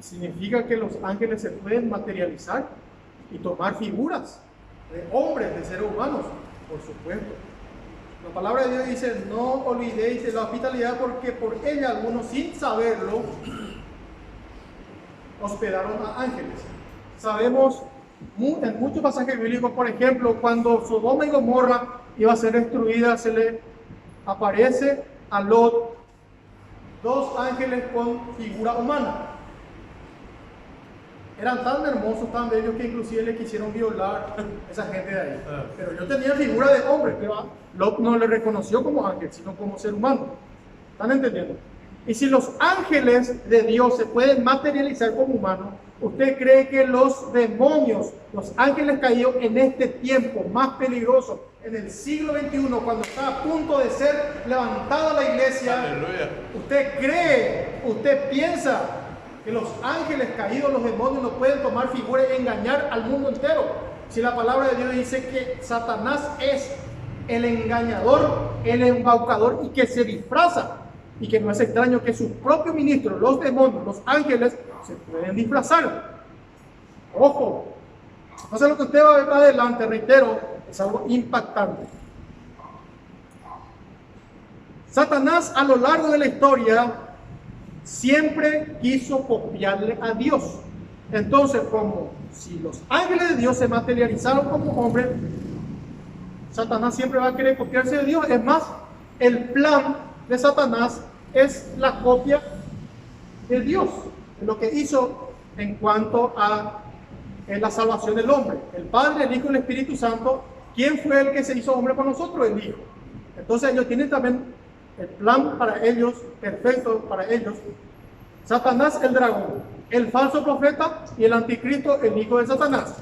Significa que los ángeles se pueden materializar y tomar figuras de hombres, de seres humanos, por supuesto. La palabra de Dios dice: no olvidéis de la hospitalidad, porque por ella algunos sin saberlo hospedaron a ángeles. Sabemos en muchos pasajes bíblicos, por ejemplo, cuando Sodoma y Gomorra iba a ser destruida, se le aparece a Lot dos ángeles con figura humana. Eran tan hermosos, tan bellos, que inclusive le quisieron violar a esa gente de ahí. Pero ellos tenían figura de hombre, pero Lot no le reconoció como ángel, sino como ser humano. ¿Están entendiendo? Y si los ángeles de Dios se pueden materializar como humanos, ¿usted cree que los demonios, los ángeles caídos en este tiempo más peligroso, en el siglo XXI, cuando está a punto de ser levantada la iglesia, Aleluya. usted cree, usted piensa que los ángeles caídos, los demonios, no pueden tomar figura y engañar al mundo entero? Si la palabra de Dios dice que Satanás es el engañador, el embaucador y que se disfraza, y que no es extraño que sus propios ministros, los demonios, los ángeles, se pueden disfrazar. Ojo, entonces lo que usted va a ver más adelante, reitero, es algo impactante. Satanás a lo largo de la historia siempre quiso copiarle a Dios. Entonces, como si los ángeles de Dios se materializaron como hombres, Satanás siempre va a querer copiarse de Dios. Es más, el plan de Satanás es la copia de Dios, de lo que hizo en cuanto a la salvación del hombre. El Padre, el Hijo y el Espíritu Santo. ¿Quién fue el que se hizo hombre para nosotros? El Hijo. Entonces ellos tienen también el plan para ellos, perfecto para ellos. Satanás, el dragón, el falso profeta y el anticristo, el hijo de Satanás.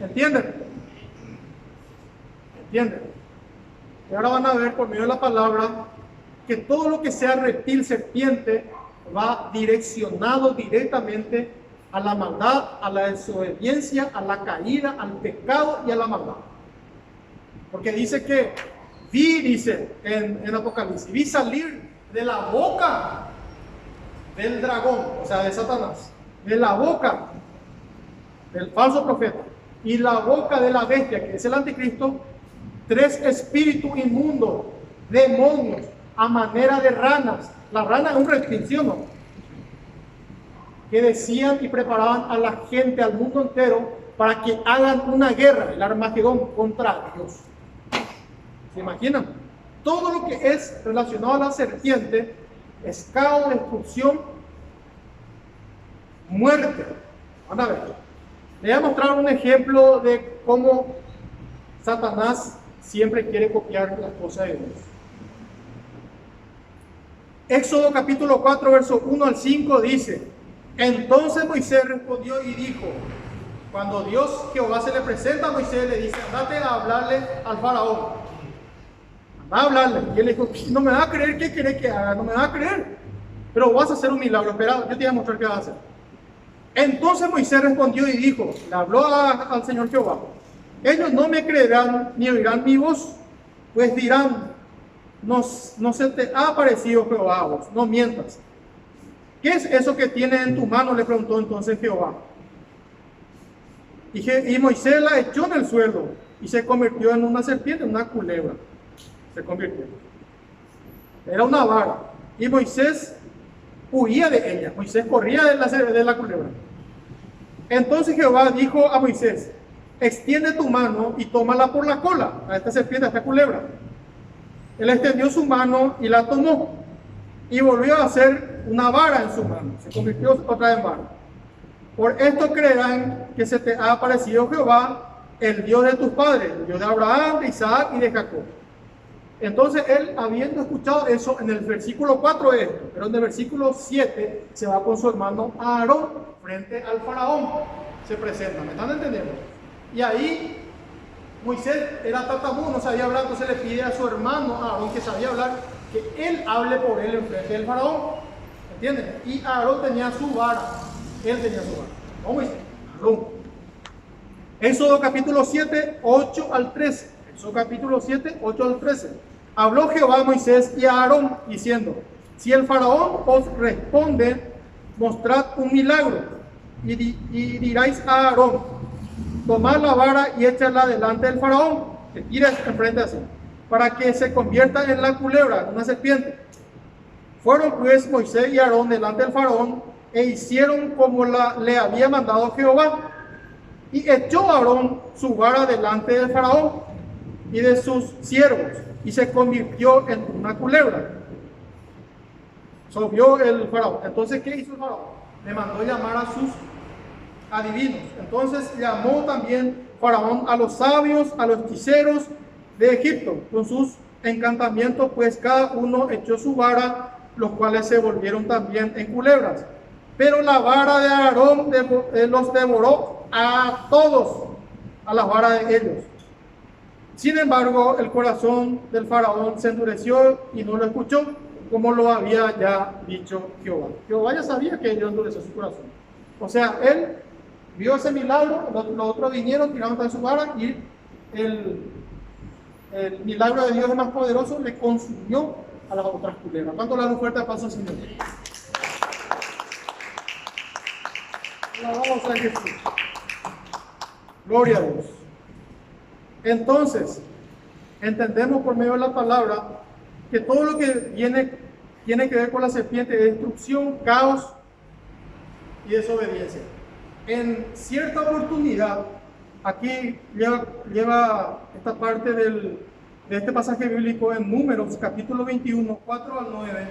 ¿Entienden? ¿Entienden? Y ahora van a ver por medio de la palabra que todo lo que sea reptil, serpiente, va direccionado directamente a la maldad, a la desobediencia, a la caída, al pecado y a la maldad. Porque dice que dice en Apocalipsis, vi salir de la boca del dragón, o sea, de Satanás, de la boca del falso profeta y la boca de la bestia, que es el anticristo, 3 espíritus inmundos, demonios, a manera de ranas. La rana es un reptil, ¿sí o no? Que decían y preparaban a la gente, al mundo entero, para que hagan una guerra, el Armagedón, contra Dios. ¿Se imaginan? Todo lo que es relacionado a la serpiente es caos, destrucción, muerte. Van a ver. Les voy a mostrar un ejemplo de cómo Satanás siempre quiere copiar las cosas de Dios. Éxodo capítulo 4, verso 1 al 5 dice: entonces Moisés respondió y dijo, cuando Dios Jehová se le presenta a Moisés, le dice, andate a hablarle al faraón. Anda a hablarle. Y él le dijo, no me va a creer, ¿qué querés que haga? No me va a creer. Pero vas a hacer un milagro, espera, yo te voy a mostrar qué vas a hacer. Entonces Moisés respondió y dijo, le habló al Señor Jehová, ellos no me creerán ni oirán mi voz, pues dirán, no se te ha aparecido Jehová a vos, no mientas. ¿Qué es eso que tienes en tu mano?, le preguntó entonces Jehová. Y Moisés la echó en el suelo y se convirtió en una serpiente, en una culebra. Se convirtió. Era una vara. Y Moisés huía de ella. Moisés corría de la culebra. Entonces Jehová dijo a Moisés, extiende tu mano y tómala por la cola, a esta serpiente, a esta culebra. Él extendió su mano y la tomó. Y volvió a hacer una vara en su mano. Se convirtió otra vez en vara. Por esto creerán que se te ha aparecido Jehová, el Dios de tus padres, el Dios de Abraham, de Isaac y de Jacob. Entonces él, habiendo escuchado eso, en el versículo 4 es esto, pero en el versículo 7 se va con su hermano Aarón frente al faraón. Se presenta, ¿me están entendiendo? Y ahí Moisés era tartamudo, no sabía hablar, entonces le pide a su hermano Aarón, que sabía hablar, que él hable por él en frente del faraón. ¿Entienden? Y Aarón tenía su vara. Él tenía su vara. No Moisés, Aarón. Éxodo capítulo 7, 8 al 13. Éxodo capítulo 7, 8 al 13. Habló Jehová a Moisés y a Aarón, diciendo, si el faraón os responde, mostrad un milagro. Y diráis a Aarón, tomad la vara y échala delante del faraón, que tires enfrente así, para que se convierta en la culebra, en una serpiente. Fueron pues Moisés y Aarón delante del faraón, e hicieron como le había mandado Jehová. Y echó Aarón su vara delante del faraón y de sus siervos, y se convirtió en una culebra. Vio el faraón. Entonces, ¿qué hizo el faraón? Le mandó llamar a sus adivinos. Entonces llamó también faraón a los sabios, a los hechiceros de Egipto, con sus encantamientos, pues cada uno echó su vara los cuales se volvieron también en culebras. Pero la vara de Aarón los devoró a todos, a la vara de ellos. Sin embargo, el corazón del faraón se endureció y no lo escuchó, como lo había ya dicho Jehová. Jehová ya sabía que Dios endureció su corazón. O sea, él vio ese milagro, los otros vinieron, tiraron también su vara y el milagro de Dios es más poderoso, le consumió a las otras culebras. ¿Cuánto le dan un fuerte aplauso al Señor? Alabamos a Jesús. Gloria a Dios. Entonces, entendemos por medio de la palabra que todo lo que tiene que ver con la serpiente es destrucción, caos y desobediencia. En cierta oportunidad, aquí lleva esta parte de este pasaje bíblico en Números, capítulo 21, 4 al 9,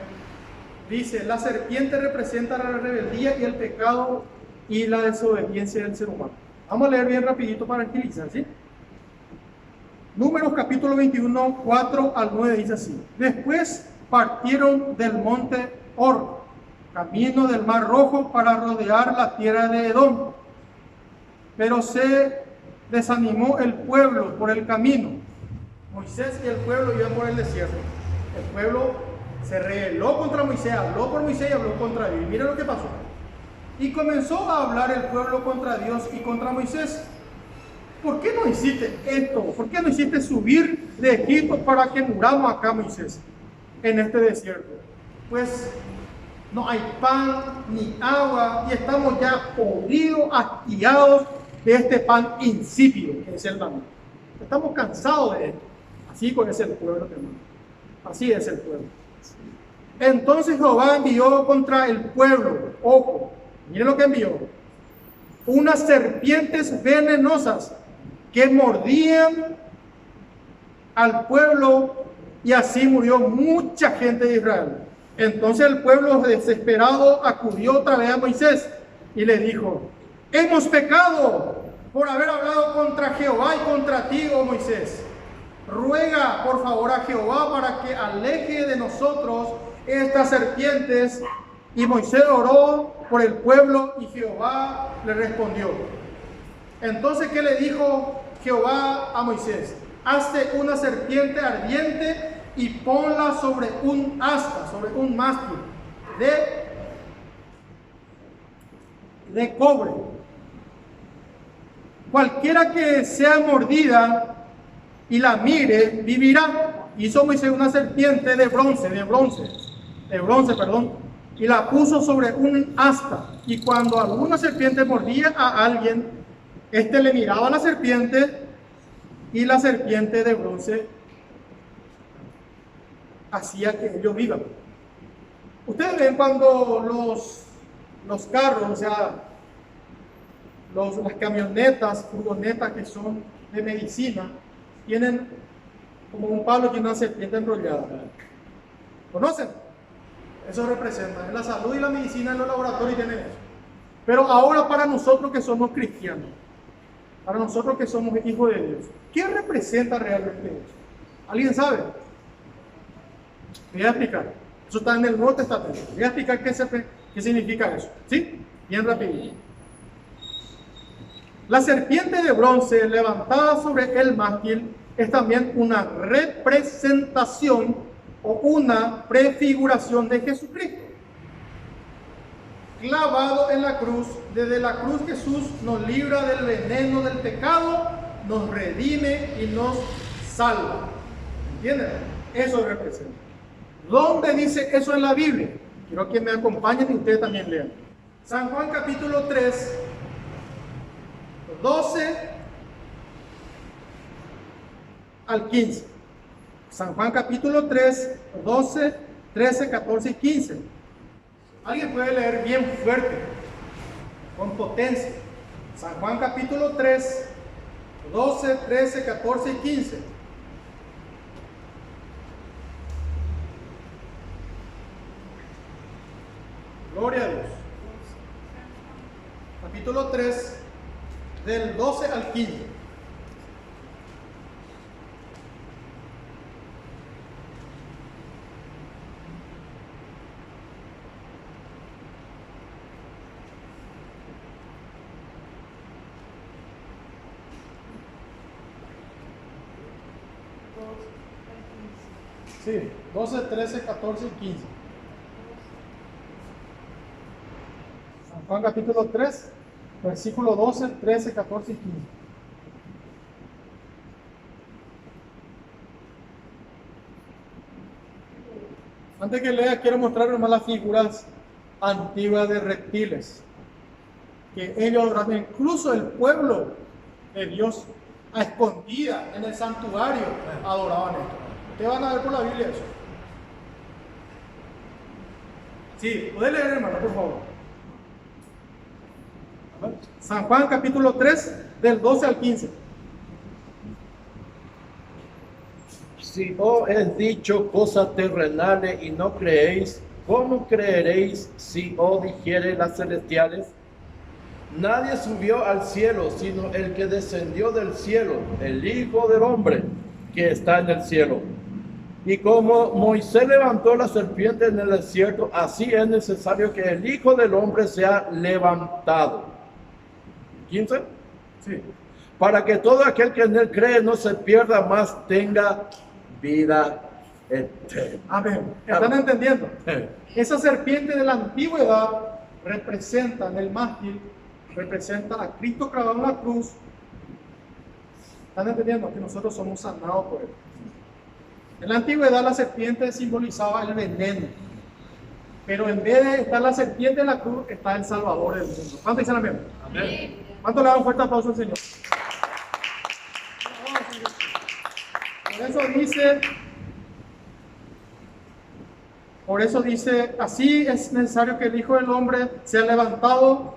dice: la serpiente representa la rebeldía y el pecado y la desobediencia del ser humano. Vamos a leer bien rapidito para agilizar, ¿sí? Números capítulo 21, 4 al 9 dice así: después partieron del monte Hor, camino del mar Rojo, para rodear la tierra de Edom. Pero se desanimó el pueblo por el camino. Moisés y el pueblo iban por el desierto. El pueblo se rebeló contra Moisés, habló por Moisés y habló contra Dios. Y mira lo que pasó. Y comenzó a hablar el pueblo contra Dios y contra Moisés. ¿Por qué no hiciste esto? ¿Por qué no hiciste subir de Egipto para que muramos acá, Moisés, en este desierto? Pues no hay pan ni agua y estamos ya podridos, hastiados de este pan insípido que es el maná. Estamos cansados de esto. Así es el pueblo, hermano. Así es el pueblo. Entonces Jehová envió contra el pueblo, ojo, miren lo que envió, unas serpientes venenosas que mordían al pueblo, y así murió mucha gente de Israel. Entonces el pueblo desesperado acudió otra vez a Moisés y le dijo: hemos pecado por haber hablado contra Jehová y contra ti, oh Moisés. Ruega por favor a Jehová para que aleje de nosotros estas serpientes. Y Moisés oró por el pueblo y Jehová le respondió. Entonces, ¿qué le dijo Jehová a Moisés? Hazte una serpiente ardiente y ponla sobre un asta, sobre un mástil de cobre. Cualquiera que sea mordida y la mire, vivirá. Hizo Moisés una serpiente de bronce, y la puso sobre un asta. Y cuando alguna serpiente mordía a alguien, éste le miraba a la serpiente, y la serpiente de bronce hacía que ellos vivan. Ustedes ven cuando los carros, o sea, las camionetas, furgonetas que son de medicina, tienen como un palo y una serpiente enrollada. ¿Conocen? Eso representa en la salud y la medicina, en los laboratorios tienen eso. Pero ahora para nosotros que somos cristianos, para nosotros que somos hijos de Dios, ¿qué representa realmente eso? ¿Alguien sabe? Voy a explicar. Eso está en el Nuevo Testamento. Voy a explicar qué significa eso. ¿Sí? Bien rapidito. La serpiente de bronce levantada sobre el mástil es también una representación o una prefiguración de Jesucristo. Clavado en la cruz, desde la cruz Jesús nos libra del veneno del pecado, nos redime y nos salva. ¿Entienden? Eso representa. ¿Dónde dice eso en la Biblia? Quiero que me acompañen y ustedes también lean. San Juan capítulo 3, 12 al 15. San Juan capítulo 3, 12, 13, 14 y 15. Alguien puede leer bien fuerte, con potencia. San Juan capítulo 3, 12, 13, 14 y 15. Gloria a Dios. Capítulo 3, del 12 al 15. Sí, 12, 13, 14 y 15. San Juan capítulo 3, versículo 12, 13, 14 y 15. Antes que lea, quiero mostrar nomás las figuras antiguas de reptiles que ellos adoraban. Incluso el pueblo de Dios a escondida en el santuario adoraban esto. Ustedes van a ver por la Biblia eso. Sí, ¿puede leer, hermano, por favor? San Juan capítulo 3, del 12 al 15. Si os he dicho cosas terrenales y no creéis, ¿cómo creeréis si os dijere las celestiales? Nadie subió al cielo, sino el que descendió del cielo, el Hijo del Hombre, que está en el cielo. Y como Moisés levantó la serpiente en el desierto, así es necesario que el Hijo del Hombre sea levantado. 15. Sí. Para que todo aquel que en él cree no se pierda, más tenga vida eterna. Amén. ¿Están entendiendo? Esa serpiente de la antigüedad representa en el mástil, representa a Cristo clavado en la cruz. ¿Están entendiendo? Que nosotros somos sanados por él. En la antigüedad la serpiente simbolizaba el veneno, pero en vez de estar la serpiente en la cruz, está el Salvador del mundo. ¿Cuánto dicen amén? Amén. ¿Cuánto le dan un fuerte aplauso al Señor? Por eso dice, así es necesario que el Hijo del Hombre sea levantado,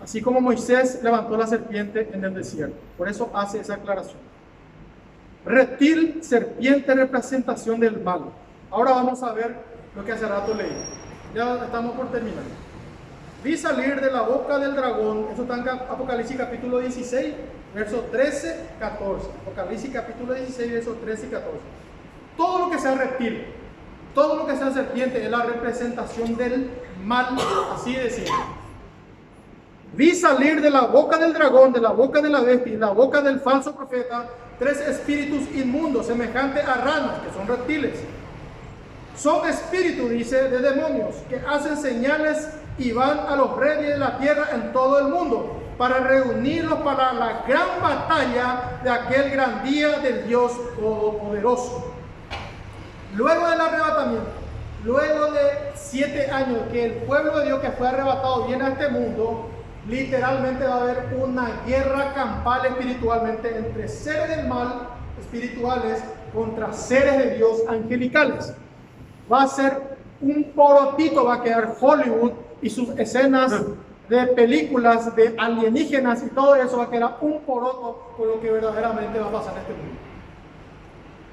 así como Moisés levantó la serpiente en el desierto. Por eso hace esa aclaración. Reptil, serpiente, representación del mal. Ahora vamos a ver lo que hace rato leí. Ya estamos por terminar. Vi salir de la boca del dragón, eso está en Apocalipsis capítulo 16, versos 13, 14. Apocalipsis capítulo 16, versos 13 y 14. Todo lo que sea reptil, todo lo que sea serpiente es la representación del mal, así decimos. Vi salir de la boca del dragón, de la boca de la bestia y de la boca del falso profeta, 3 espíritus inmundos, semejantes a ranas, que son reptiles. Son espíritus, dice, de demonios, que hacen señales y van a los reyes de la tierra en todo el mundo, para reunirlos para la gran batalla de aquel gran día del Dios Todopoderoso. Luego del arrebatamiento, luego de 7 años que el pueblo de Dios que fue arrebatado viene a este mundo, literalmente va a haber una guerra campal espiritualmente entre seres del mal espirituales contra seres de Dios angelicales. Va a ser un porotito, va a quedar Hollywood y sus escenas de películas de alienígenas y todo eso va a quedar un poroto con lo que verdaderamente va a pasar en este mundo.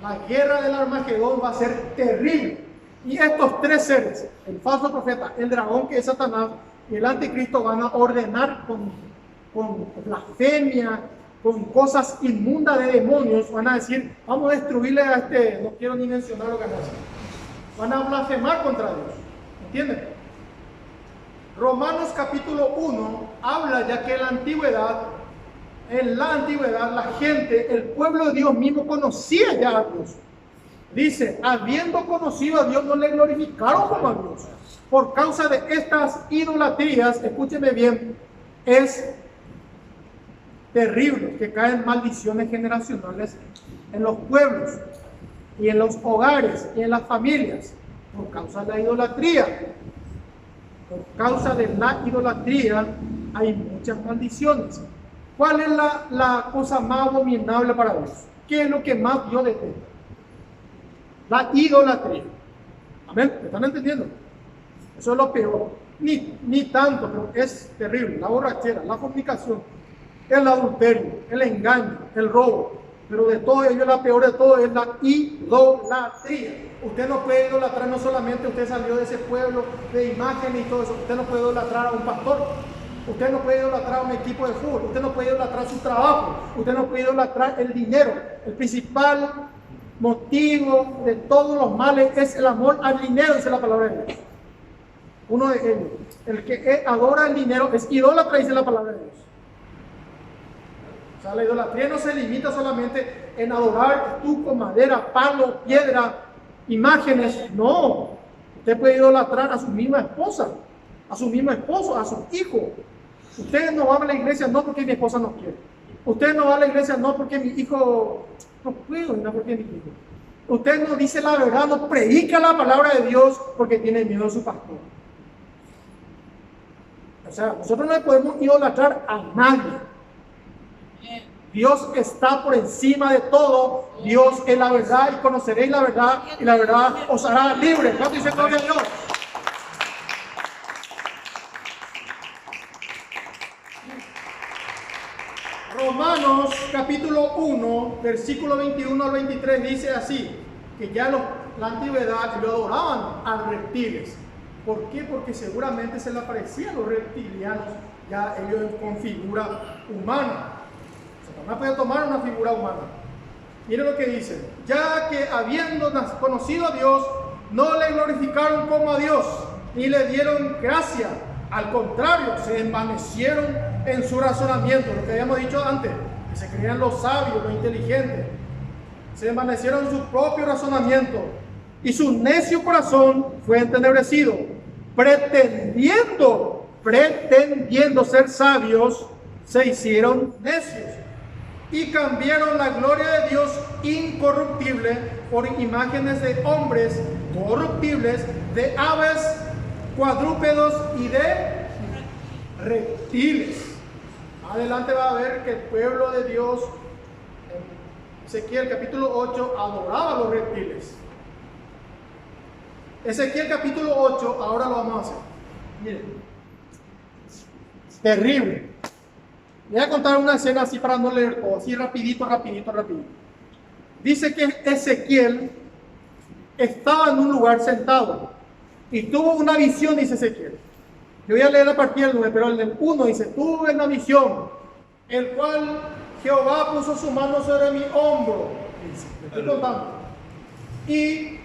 La guerra del Armagedón va a ser terrible. Y estos 3 seres, el falso profeta, el dragón que es Satanás y el anticristo, van a ordenar con blasfemia, con cosas inmundas de demonios, van a decir, vamos a destruirle a este, no quiero ni mencionar lo que van a hacer. Van a blasfemar contra Dios. ¿Entienden? Romanos capítulo 1 habla ya que en la antigüedad la gente, el pueblo de Dios mismo conocía ya a Dios. Dice, habiendo conocido a Dios no le glorificaron como a Dios. Por causa de estas idolatrías, escúcheme bien, es terrible que caen maldiciones generacionales en los pueblos y en los hogares y en las familias por causa de la idolatría. Por causa de la idolatría hay muchas maldiciones. ¿Cuál es la cosa más abominable para Dios? ¿Qué es lo que más Dios detesta? La idolatría. ¿Amén? ¿Me están entendiendo? Eso es lo peor. Ni tanto, pero es terrible. La borrachera, la fornicación, el adulterio, el engaño, el robo. Pero de todo ello, la peor de todo es la idolatría. Usted no puede idolatrar, no solamente usted salió de ese pueblo de imagen y todo eso. Usted no puede idolatrar a un pastor. Usted no puede idolatrar a un equipo de fútbol. Usted no puede idolatrar su trabajo. Usted no puede idolatrar el dinero. El principal motivo de todos los males es el amor al dinero, dice la palabra de Dios. Uno de ellos. El que adora el dinero es idólatra, dice la palabra de Dios. O sea, la idolatría no se limita solamente en adorar estuco, madera, palo, piedra, imágenes. No, usted puede idolatrar a su misma esposa, a su mismo esposo, a su hijo. Usted no va a la iglesia no porque mi esposa no quiere. Usted no va a la iglesia no porque mi hijo no puedo, no porque mi hijo. Usted no dice la verdad, no predica la palabra de Dios porque tiene miedo de su pastor. O sea, nosotros no podemos idolatrar a nadie. Dios está por encima de todo. Dios es la verdad y conoceréis la verdad y la verdad os hará libre. ¿Cuánto dice gloria a Dios? Romanos capítulo 1, versículo 21 al 23 dice así, que ya la antigüedad lo adoraban a reptiles. ¿Por qué? Porque seguramente se le aparecían los reptilianos, ya ellos con figura humana. Satanás puede tomar una figura humana. Miren lo que dice, ya que habiendo conocido a Dios, no le glorificaron como a Dios, ni le dieron gracia. Al contrario, se envanecieron en su razonamiento, lo que habíamos dicho antes, que se creían los sabios, los inteligentes. Se envanecieron en su propio razonamiento y su necio corazón fue entenebrecido, pretendiendo ser sabios, se hicieron necios y cambiaron la gloria de Dios incorruptible por imágenes de hombres corruptibles, de aves, cuadrúpedos y de reptiles. Adelante va a ver que el pueblo de Dios, en Ezequiel capítulo 8, adoraba a los reptiles. Ezequiel capítulo 8, ahora lo vamos a hacer. Miren, terrible. Voy a contar una escena así para no leer todo, así rapidito. Dice que Ezequiel estaba en un lugar sentado y tuvo una visión, dice Ezequiel. Yo voy a leer a partir del 9, pero en el 1 dice, tuve una visión, el cual Jehová puso su mano sobre mi hombro. Dice, me estoy contando. Y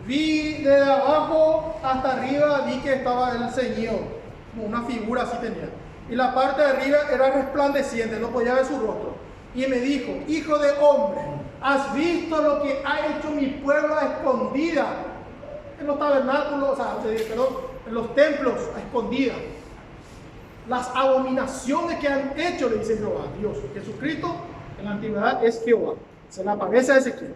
vi desde abajo hasta arriba, vi que estaba el Señor, como una figura así tenía. Y la parte de arriba era resplandeciente, no podía ver su rostro. Y me dijo, hijo de hombre, ¿has visto lo que ha hecho mi pueblo a escondida? En los tabernáculos, en los templos a escondida. Las abominaciones que han hecho, le dice Jehová, Dios. Jesucristo en la antigüedad es Jehová. Se le aparece a Ezequiel.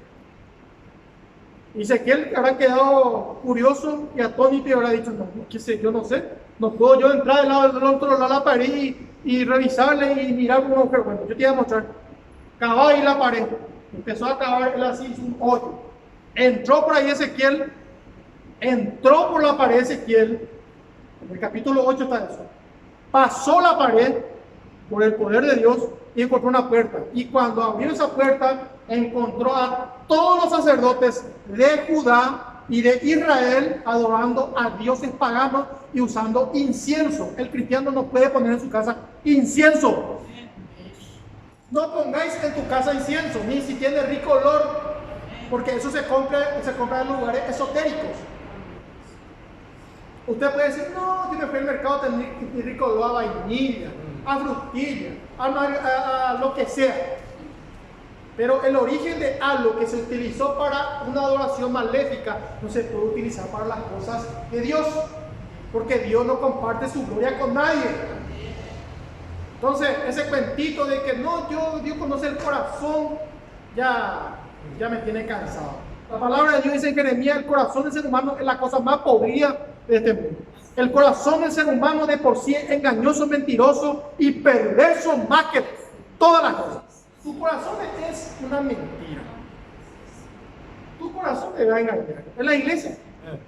Y Ezequiel habrá quedado curioso y atónito y habrá dicho, no, qué sé, yo no sé. No puedo yo entrar del otro lado de la pared y revisarle y mirar como una mujer. Bueno, yo te voy a mostrar. Cavaba ahí la pared. Empezó a cavar él así, hizo un hoyo. Entró por ahí Ezequiel. Entró por la pared Ezequiel. En el capítulo 8 está eso. Pasó la pared por el poder de Dios y encontró una puerta. Y cuando abrió esa puerta, encontró a todos los sacerdotes de Judá y de Israel adorando a dioses paganos y usando incienso. El cristiano no puede poner en su casa incienso. No pongáis en tu casa incienso, ni si tiene rico olor, porque eso se compra en lugares esotéricos. Usted puede decir, no, yo me fui al mercado, tiene rico olor a vainilla, a frutilla, a lo que sea. Pero el origen de algo que se utilizó para una adoración maléfica no se puede utilizar para las cosas de Dios, porque Dios no comparte su gloria con nadie. Entonces, ese cuentito de que no, Dios conoce el corazón, ya me tiene cansado. La palabra de Dios dice en Jeremías, el corazón del ser humano es la cosa más podrida de este mundo. El corazón del ser humano de por sí es engañoso, mentiroso y perverso más que todas las cosas. Tu corazón es una mentira. Tu corazón te va a engañar. En la iglesia.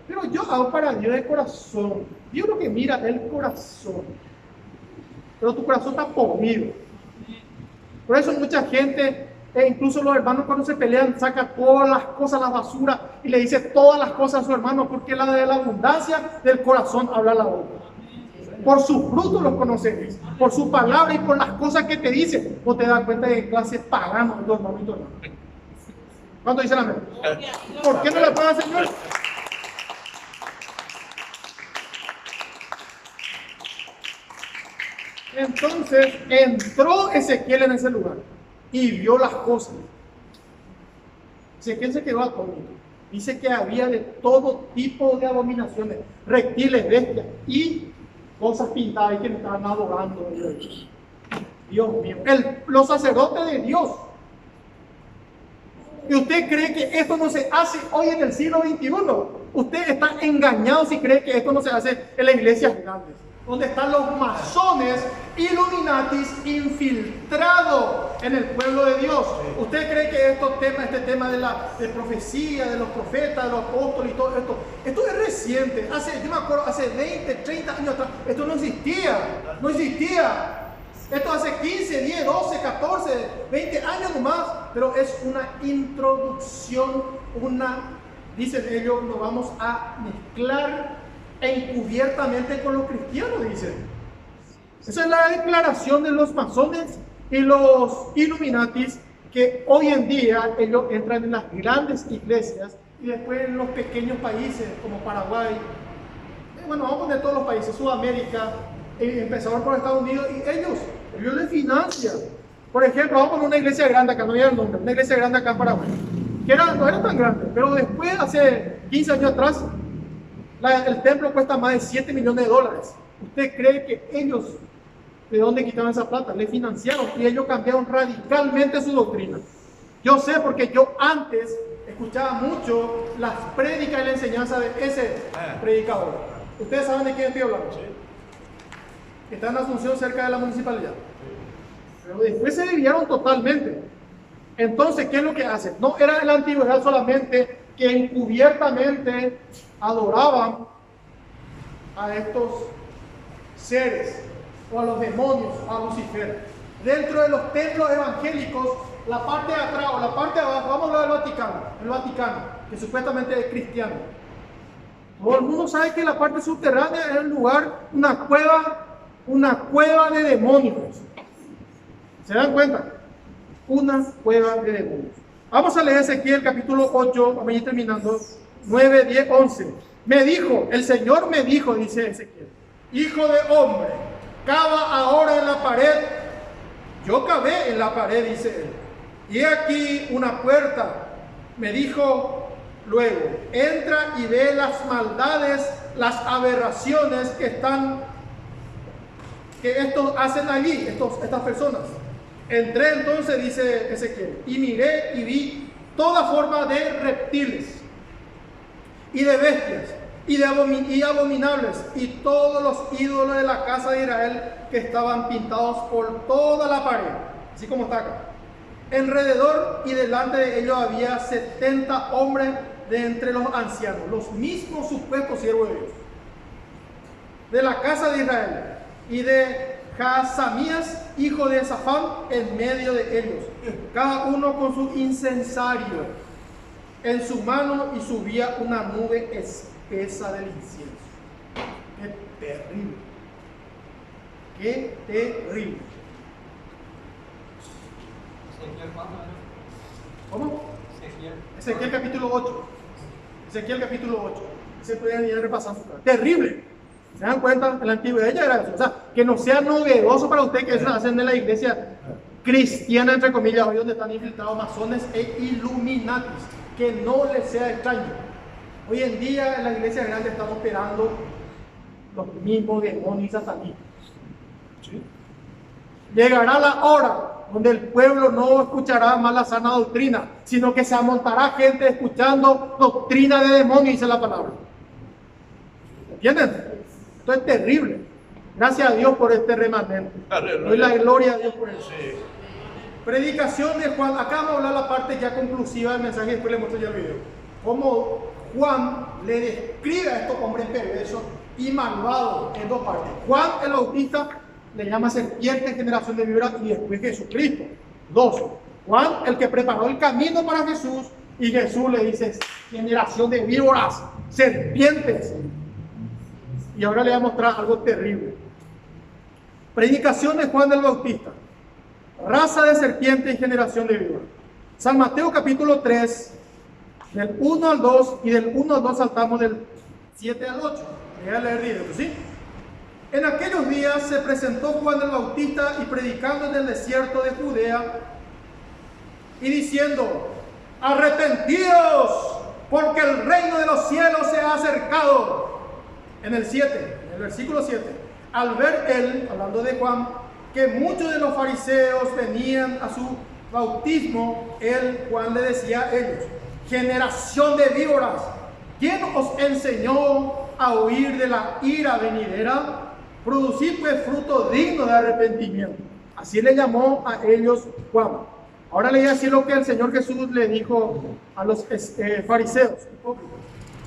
Pero yo hago para Dios el corazón. Dios lo que mira es el corazón. Pero tu corazón está podrido. Por eso mucha gente, incluso los hermanos cuando se pelean, sacan todas las cosas a la basura y le dice todas las cosas a su hermano, porque la de la abundancia del corazón habla la boca. Por sus frutos los conoceréis, por su palabra y por las cosas que te dicen. Vos te das cuenta de clase pagano de tu hermano y tu hermano. ¿Cuánto dicen amén? ¿Por qué no le pueden, Señor? Entonces entró Ezequiel en ese lugar y vio las cosas. Ezequiel se quedó atónito. Dice que había de todo tipo de abominaciones, reptiles, bestias y cosas pintadas y que me estaban adorando. Dios mío, los sacerdotes de Dios. ¿Y usted cree que esto no se hace hoy en el siglo XXI? Usted está engañado si cree que esto no se hace en las iglesias grandes, donde están los masones, Illuminatis infiltrados en el pueblo de Dios. ¿Usted cree que este tema de profecía, de los profetas, de los apóstoles y todo esto es reciente? Yo me acuerdo, hace 20, 30 años atrás, esto no existía. Esto hace 15, 10, 12, 14, 20 años nomás, pero es una introducción, dicen ellos, nos vamos a mezclar encubiertamente con los cristianos, dicen. Esa es la declaración de los masones y los Illuminatis, que hoy en día ellos entran en las grandes iglesias y después en los pequeños países como Paraguay, bueno, vamos a poner todos los países, Sudamérica, empezaron por Estados Unidos y ellos les financian. Por ejemplo, vamos a poner una iglesia grande acá, no voy a dar el nombre, una iglesia grande acá en Paraguay, que no era tan grande, pero después, hace 15 años atrás, el templo cuesta más de $7 millones. ¿Usted cree que ellos, de dónde quitaron esa plata? Le financiaron y ellos cambiaron radicalmente su doctrina. Yo sé porque yo antes escuchaba mucho las prédicas y la enseñanza de ese predicador. ¿Ustedes saben de quién estoy hablando? Está en Asunción, cerca de la municipalidad. Pero después se desviaron totalmente. Entonces, ¿qué es lo que hacen? No era en la antigüedad solamente que encubiertamente adoraban a estos seres o a los demonios, a Lucifer. Dentro de los templos evangélicos, la parte de atrás o la parte de abajo, vamos a hablar del Vaticano, el Vaticano, que supuestamente es cristiano. Todo el mundo sabe que la parte subterránea es un lugar, una cueva de demonios. ¿Se dan cuenta? Una cueva de demonios. Vamos a leer Ezequiel capítulo 8, vamos a ir terminando, 9, 10, 11. El Señor me dijo, dice Ezequiel, hijo de hombre, cava ahora en la pared. Yo cavé en la pared, dice él. Y aquí una puerta. Me dijo luego, entra y ve las maldades, las aberraciones que estos hacen allí, estas personas. Entré entonces, dice Ezequiel, y miré y vi toda forma de reptiles y de bestias y abominables y todos los ídolos de la casa de Israel que estaban pintados por toda la pared, así como está acá. Alrededor y delante de ellos había 70 hombres de entre los ancianos, los mismos supuestos siervos de Dios, de la casa de Israel, y de Jaasamías, hijo de Safán, en medio de ellos, cada uno con su incensario en su mano, y subía una nube espesa del incienso. ¡Qué terrible! ¡Qué terrible! ¿Cómo? Ezequiel capítulo 8. Ezequiel capítulo 8. Se pueden ir repasando. ¡Terrible! ¿Se dan cuenta? En la antigüedad ya era eso. O sea, que no sea novedoso para usted que eso hacen en la iglesia cristiana, entre comillas, hoy donde están infiltrados masones e Illuminatis. Que no les sea extraño. Hoy en día en la iglesia grande están operando los mismos demonios y satanistas. ¿Sí? Llegará la hora donde el pueblo no escuchará más la sana doctrina, sino que se amontará gente escuchando doctrina de demonios, dice la palabra. ¿Entienden? Esto es terrible. Gracias a Dios por este remanente. Doy la gloria a Dios por eso. Sí. Predicación de Juan. Acá vamos a hablar la parte ya conclusiva del mensaje y después le muestro ya el video. Cómo Juan le describe a estos hombres perversos y malvados en dos partes. Juan el Bautista le llama serpiente, generación de víboras, y después Jesucristo. Dos, Juan el que preparó el camino para Jesús, y Jesús le dice generación de víboras, serpientes. Y ahora le voy a mostrar algo terrible. Predicación de Juan el Bautista, raza de serpiente y generación de víboras. San Mateo capítulo 3, del 1 al 2, y del 1 al 2 saltamos del 7 al 8. Voy a leer directo, ¿sí? En aquellos días se presentó Juan el Bautista y predicando en el desierto de Judea y diciendo: arrepentíos, porque el reino de los cielos se ha acercado. En el 7, en el versículo 7, al ver él, hablando de Juan, que muchos de los fariseos venían a su bautismo, Juan le decía a ellos: generación de víboras, ¿quién os enseñó a huir de la ira venidera? Producid pues fruto digno de arrepentimiento. Así le llamó a ellos Juan. Ahora le voy a decir lo que el Señor Jesús le dijo a los fariseos.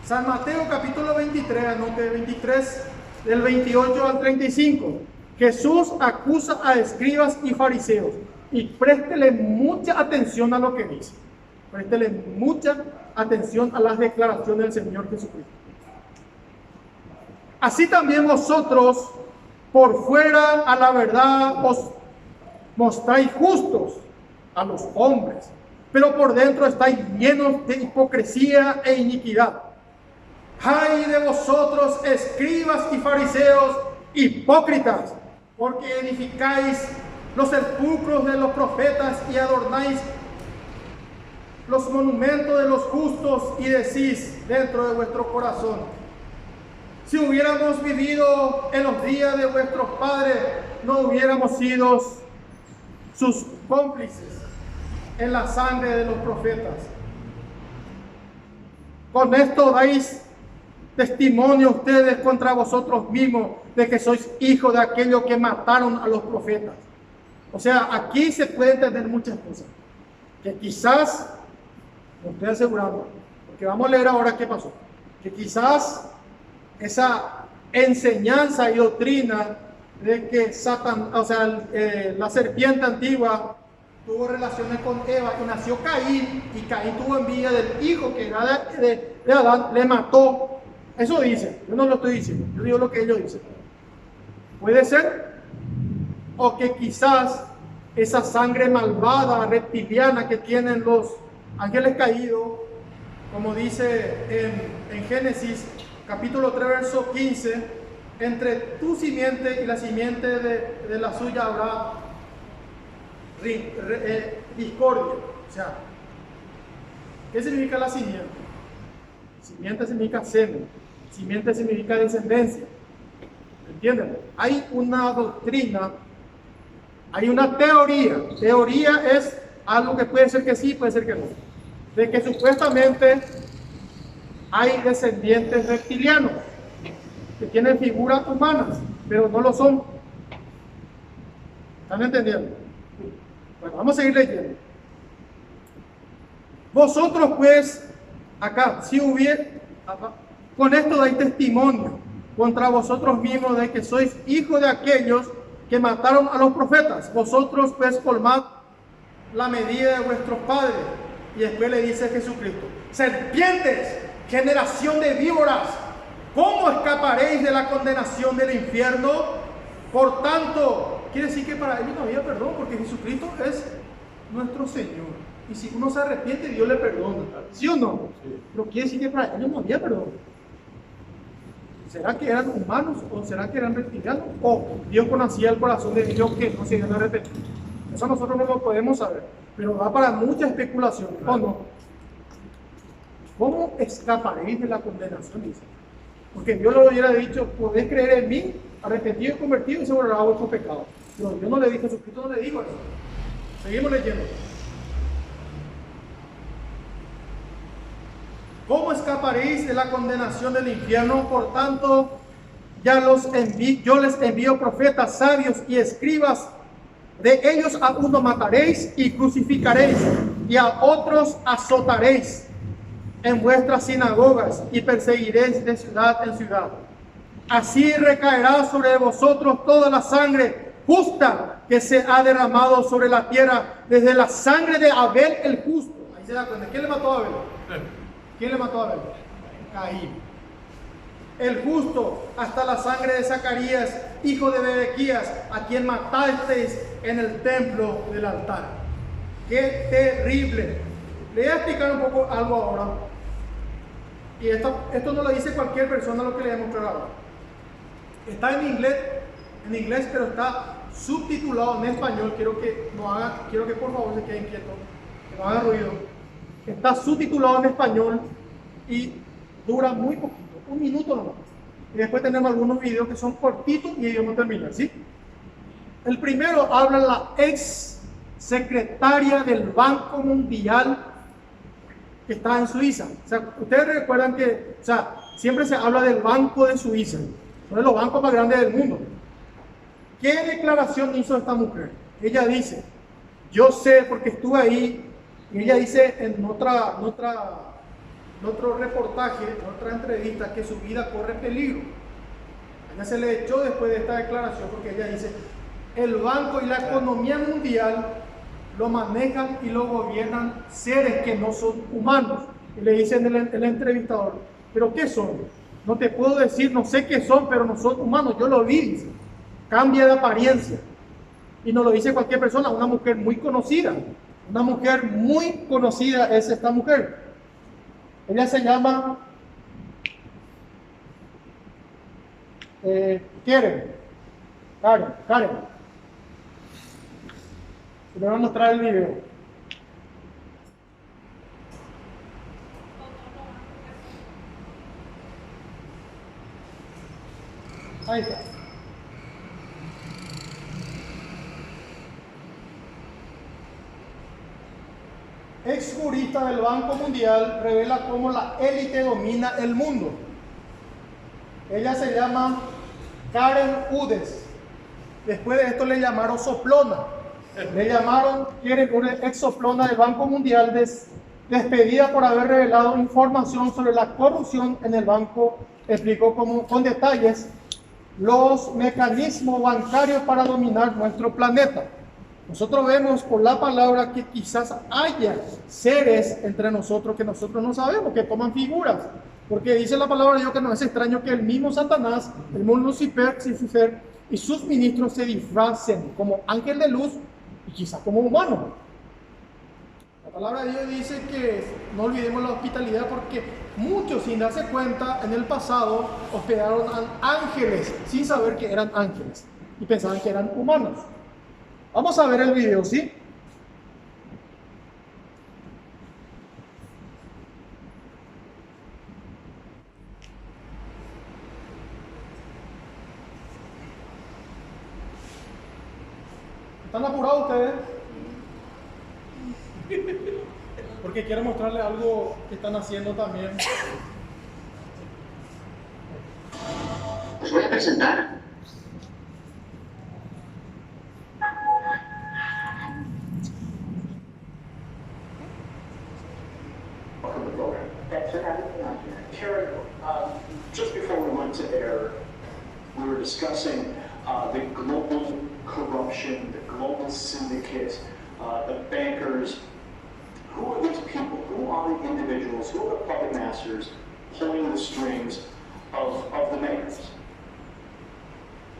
San Mateo capítulo 23, anote 23, del 28 al 35. Jesús acusa a escribas y fariseos, y préstele mucha atención a lo que dice. Préstele mucha atención a las declaraciones del Señor Jesucristo. Así también vosotros, por fuera a la verdad os mostráis justos a los hombres, pero por dentro estáis llenos de hipocresía e iniquidad. ¡Ay de vosotros, escribas y fariseos, hipócritas! Porque edificáis los sepulcros de los profetas y adornáis los monumentos de los justos, y decís dentro de vuestro corazón: si hubiéramos vivido en los días de vuestros padres, no hubiéramos sido sus cómplices en la sangre de los profetas. Con esto dais testimonio ustedes contra vosotros mismos de que sois hijos de aquellos que mataron a los profetas. O sea, aquí se puede entender muchas cosas que quizás, lo estoy asegurando, porque vamos a leer ahora qué pasó, que quizás esa enseñanza y doctrina de que la serpiente antigua tuvo relaciones con Eva y nació Caín, y Caín tuvo envidia del hijo que era de Adán, le mató. Eso dice, yo no lo estoy diciendo, yo digo lo que ellos dicen. Puede ser, o que quizás esa sangre malvada, reptiliana que tienen los ángeles caídos, como dice en Génesis capítulo 3, verso 15, entre tu simiente y la simiente de la suya habrá discordia. O sea, ¿qué significa la simiente? Simiente significa semen, simiente significa descendencia. ¿Entienden? Hay una doctrina, hay una teoría. Teoría es algo que puede ser que sí, puede ser que no. De que supuestamente hay descendientes reptilianos que tienen figuras humanas, pero no lo son. ¿Están entendiendo? Bueno, vamos a seguir leyendo. Vosotros pues, acá, con esto dais testimonio contra vosotros mismos de que sois hijos de aquellos que mataron a los profetas. Vosotros pues colmad la medida de vuestros padres. Y después le dice Jesucristo: serpientes, generación de víboras, ¿cómo escaparéis de la condenación del infierno? Por tanto, quiere decir que para ellos no había perdón, porque Jesucristo es nuestro Señor. Y si uno se arrepiente, Dios le perdona. ¿Sí o no? Sí. Pero quiere decir que para ellos no había perdón. ¿Será que eran humanos o será que eran reptilianos? O Dios conocía el corazón de Dios que no se iban a arrepentir. Eso nosotros no lo podemos saber, pero va para mucha especulación, ¿o no? ¿Cómo escaparéis de la condenación? Dice. Porque Dios le hubiera dicho: podéis creer en mí, arrepentido y convertido, y se borrará vuestro pecado. Pero Dios no le dijo, Jesucristo no le dijo eso. Seguimos leyendo. ¿Cómo escaparéis de la condenación del infierno? Por tanto, yo les envío profetas, sabios y escribas. De ellos a uno mataréis y crucificaréis, y a otros azotaréis en vuestras sinagogas, y perseguiréis de ciudad en ciudad. Así recaerá sobre vosotros toda la sangre justa que se ha derramado sobre la tierra, desde la sangre de Abel el justo. Ahí se da cuenta. ¿Quién le mató a Abel? ¿Quién le mató a Abel? Caín. El justo, hasta la sangre de Zacarías, hijo de Berequías, a quien matasteis en el templo del altar. ¡Qué terrible! Le voy a explicar un poco algo ahora. Y esto no lo dice cualquier persona, lo que le voy a mostrar ahora. Está en inglés, pero está subtitulado en español. Quiero que por favor se queden quietos, que no hagan ruido. Está subtitulado en español y dura muy poquito, 1 minuto nomás. Y después tenemos algunos videos que son cortitos y ellos no terminan, ¿sí? El primero habla la ex secretaria del Banco Mundial que está en Suiza. O sea, ustedes recuerdan que, o sea, siempre se habla del Banco de Suiza, uno de los bancos más grandes del mundo. ¿Qué declaración hizo esta mujer? Ella dice, yo sé porque estuve ahí, y ella dice en otro reportaje, en otra entrevista, que su vida corre peligro. A ella se le echó después de esta declaración porque ella dice, el banco y la economía mundial lo manejan y lo gobiernan seres que no son humanos. Y le dicen el entrevistador, ¿pero qué son? No te puedo decir, no sé qué son, pero no son humanos, yo lo vi, dice. Cambia de apariencia. Y no lo dice cualquier persona, una mujer muy conocida. Una mujer muy conocida es esta mujer. Ella se llama Karen. Le voy a mostrar el video. Ahí está. Ex jurista del Banco Mundial revela cómo la élite domina el mundo. Ella se llama Karen Udes. Después de esto le llamaron soplona. Le llamaron, una ex soplona del Banco Mundial despedida por haber revelado información sobre la corrupción en el banco. Explicó con detalles los mecanismos bancarios para dominar nuestro planeta. Nosotros vemos por la palabra que quizás haya seres entre nosotros que nosotros no sabemos, que toman figuras. Porque dice la palabra de Dios que no es extraño que el mismo Satanás, el mismo Lucifer y sus ministros se disfracen como ángel de luz y quizás como humano. La palabra de Dios dice que no olvidemos la hospitalidad porque muchos sin darse cuenta en el pasado hospedaron a ángeles sin saber que eran ángeles y pensaban que eran humanos. Vamos a ver el video, ¿sí? ¿Están apurados ustedes? Porque quiero mostrarles algo que están haciendo también. Les voy a presentar. Welcome to the program. Thanks for having me on here. Karen, just before we went to air, we were discussing the global corruption, the global syndicate, the bankers. Who are these people? Who are the individuals? Who are the puppet masters pulling the strings of the bankers?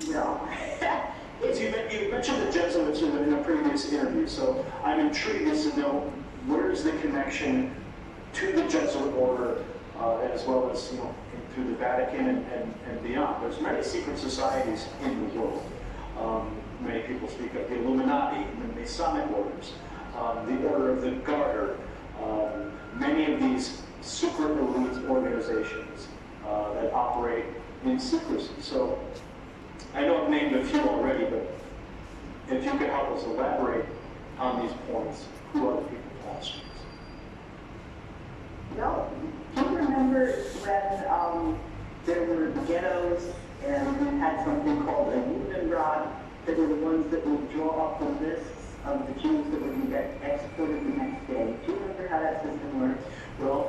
No. You mentioned the Jesuits in a previous interview, so I'm intrigued as to know where's the connection to the Jesuit order, as well as through the Vatican and beyond. There's many secret societies in the world. Many people speak of the Illuminati, the Masonic orders, the Order of the Garter, many of these super elite organizations that operate in secrecy. So I know I've named a few already, but if you could help us elaborate on these points, who are the people pastors? No. Do you remember when there were ghettos and had something called a Judenrat, that were the ones that would draw up the lists of the Jews that would get exported the next day? Do you remember how that system worked? Well,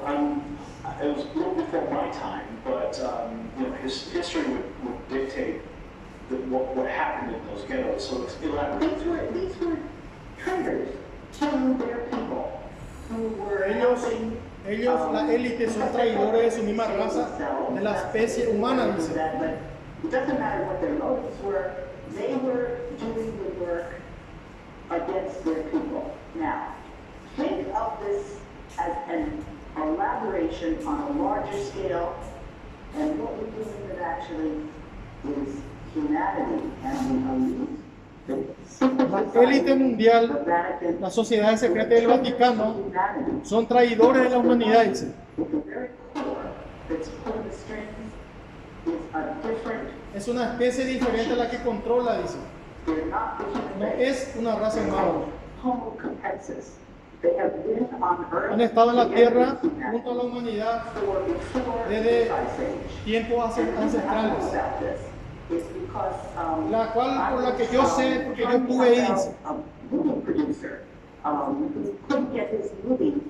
it was a little before my time, but history would dictate what happened in those ghettos. So it's elaborate. These were traitors to their people who were Ellos, la élite, son traidores de su misma raza, de la especie humana, dice. It doesn't matter what their motives were, they were doing the work against their people. Now, think of this as an elaboration on a larger scale, and what we're dealing with actually is humanity and the elite. La élite mundial, las sociedades secretas del Vaticano, son traidores de la humanidad, dice. It's a very core that's pulling the strings is a different, Es una especie diferente a la que controla, dice. they're not the human No race. es una raza humana. Homo capensis. They have been on Earth. Han estado en la tierra together junto a la humanidad for before desde the Ice Age. tiempos ancestrales. About this is because, La cual, por la que yo sé, porque yo estuve ahí, dice. a movie producer who couldn't get his movie.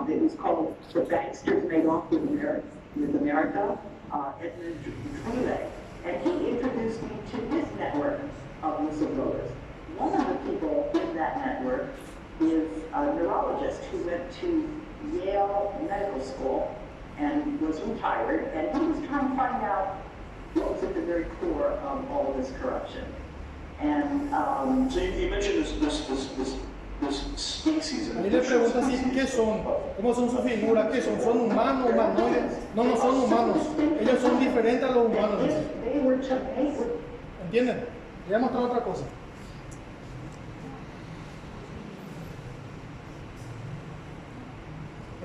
It was called The Banksters Made Off with America, Edmund Twiley, and he introduced me to his network of whistleblowers. One of the people in that network is a neurologist who went to Yale Medical School and was retired, and he was trying to find out what was at the very core of all of this corruption. And So you mentioned this species. Ahí le pregunta si qué son, cómo son sus figuras, qué son, son humanos, humanoides. No, no son humanos. Ellos son diferentes a los humanos. Dice. if they were to mate with ¿Entienden? Le voy a mostrar otra cosa.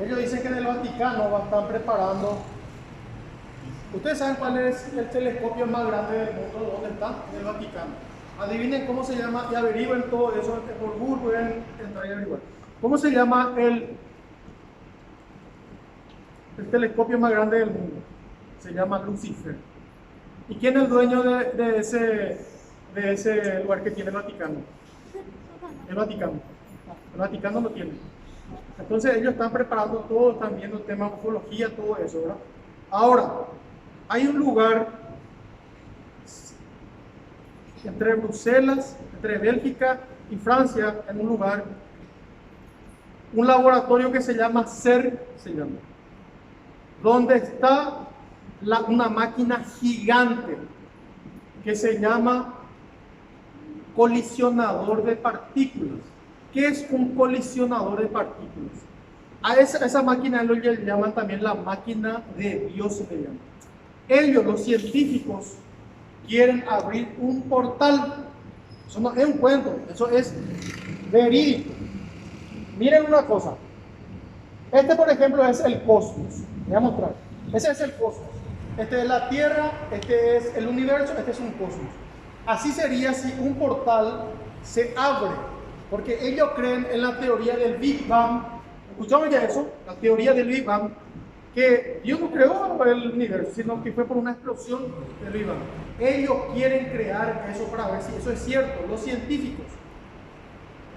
Ellos dicen que en el Vaticano están preparando. ¿Ustedes saben cuál es el telescopio más grande del mundo? ¿Dónde está? En el Vaticano. Adivinen cómo se llama y averigüen todo eso. Por Google pueden entrar y averiguar. ¿Cómo se llama el telescopio más grande del mundo? Se llama Lucifer. ¿Y quién es el dueño de ese lugar que tiene el Vaticano? El Vaticano. El Vaticano lo tiene. Entonces ellos están preparando todo, están viendo el tema de ufología, todo eso, ¿verdad? Ahora, hay un lugar entre Bruselas, entre Bélgica y Francia, en un lugar, un laboratorio que se llama CERN, donde está una máquina gigante que se llama colisionador de partículas. ¿Qué es un colisionador de partículas? A esa máquina ellos le llaman también la máquina de Dios, se le llama. Ellos, los científicos, quieren abrir un portal. Eso no es un cuento, eso es verídico. Miren una cosa. Este, por ejemplo, es el cosmos. Voy a mostrar. Ese es el cosmos. Este es la Tierra, este es el universo, este es un cosmos. Así sería si un portal se abre. Porque ellos creen en la teoría del Big Bang. ¿Escuchamos ya eso? La teoría del Big Bang. Que Dios no creó el universo, sino que fue por una explosión del Big Bang. Ellos quieren crear eso para ver si eso es cierto, los científicos.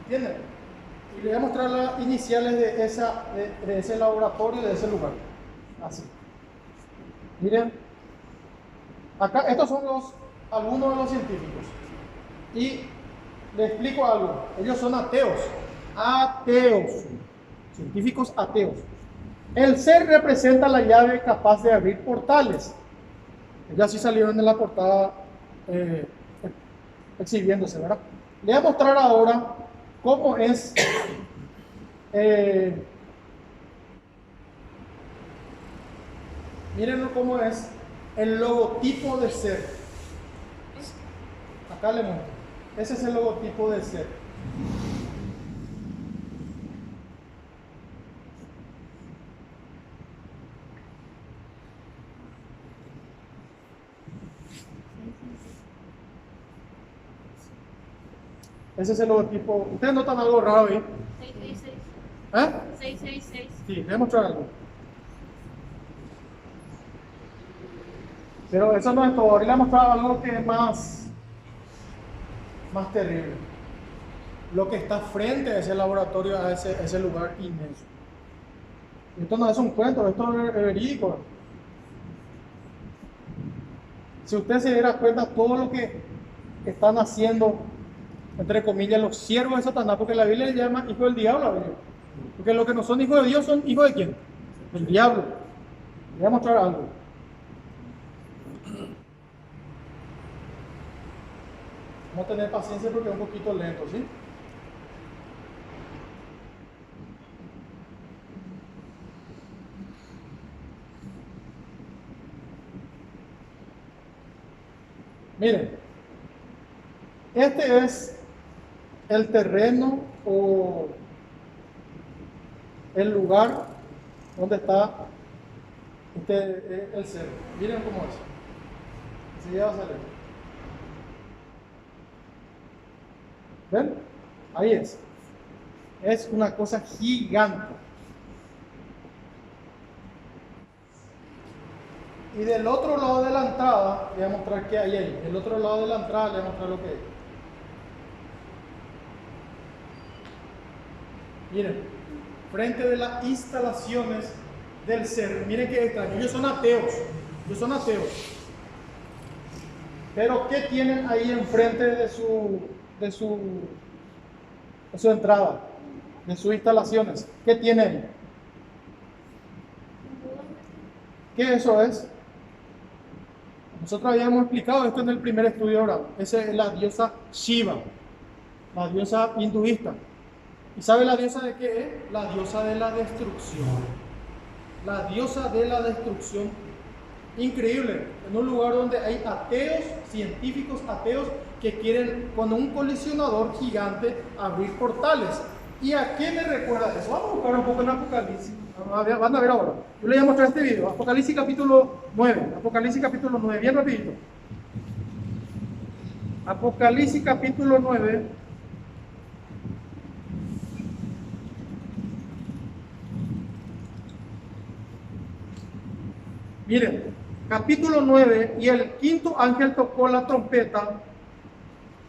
¿Entienden? Y les voy a mostrar las iniciales de ese laboratorio, de ese lugar. Así. Miren. Acá, estos son algunos de los científicos. Y les explico algo. Ellos son ateos. Ateos. Científicos ateos. El ser representa la llave capaz de abrir portales. Ellos así salieron en la portada exhibiéndose, ¿verdad? Les voy a mostrar ahora cómo es miren cómo es el logotipo de ser. Acá le muestro. Ese es el logotipo de ser. Ese es el logotipo. ¿Ustedes notan algo raro ahí? 666. ¿Eh? 666. Sí, les voy a mostrar algo. Pero eso no es todo. Ahora les voy a mostrar algo que es más terrible. Lo que está frente a ese laboratorio, a ese lugar inmenso. Esto no es un cuento, esto es verídico. Si usted se diera cuenta todo lo que están haciendo, entre comillas, los siervos de Satanás, porque la Biblia le llama hijo del diablo a ellos. Porque los que no son hijos de Dios son hijos de quién? Del diablo. Les voy a mostrar algo. Vamos a tener paciencia porque es un poquito lento, ¿sí? Miren, este es el terreno o el lugar donde está el ser. Miren cómo es. Se lleva a salir. ¿Ven? Ahí es. Es una cosa gigante. Y del otro lado de la entrada, le voy a mostrar qué hay ahí. Del otro lado de la entrada, le voy a mostrar lo que hay. Miren, frente de las instalaciones del ser. Miren qué extraño. Ellos son ateos. Pero ¿qué tienen ahí enfrente de su entrada? De sus instalaciones. ¿Qué tienen? ¿Qué eso es? Nosotros habíamos explicado esto en el primer estudio ahora. Esa es la diosa Shiva, la diosa hinduista. ¿Y sabe la diosa de qué es? La diosa de la destrucción. La diosa de la destrucción. Increíble. En un lugar donde hay ateos, científicos ateos, que quieren con un colisionador gigante abrir portales. ¿Y a qué me recuerda eso? Vamos a buscar un poco en Apocalipsis. Van a ver ahora. Yo les voy a mostrar este video. Apocalipsis capítulo 9. Apocalipsis capítulo 9. Bien rapidito. Apocalipsis capítulo 9. Miren, capítulo 9, y el quinto ángel tocó la trompeta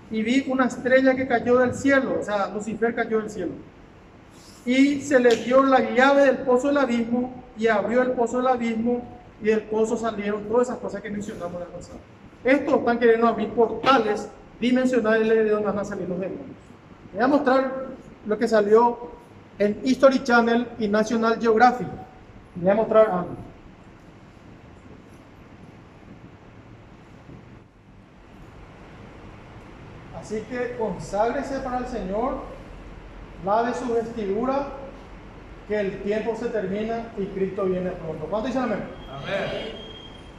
y vi una estrella que cayó del cielo, o sea, Lucifer cayó del cielo. Y se le dio la llave del pozo del abismo y abrió el pozo del abismo y del pozo salieron todas esas cosas que mencionamos en el pasado. Estos están queriendo abrir portales dimensionales de donde van a salir los demonios. Les voy a mostrar lo que salió en History Channel y National Geographic. Les voy a mostrar algo. Así que conságrese para el Señor, lave su vestidura, que el tiempo se termina y Cristo viene pronto. ¿Cuánto dicen amén? Amén.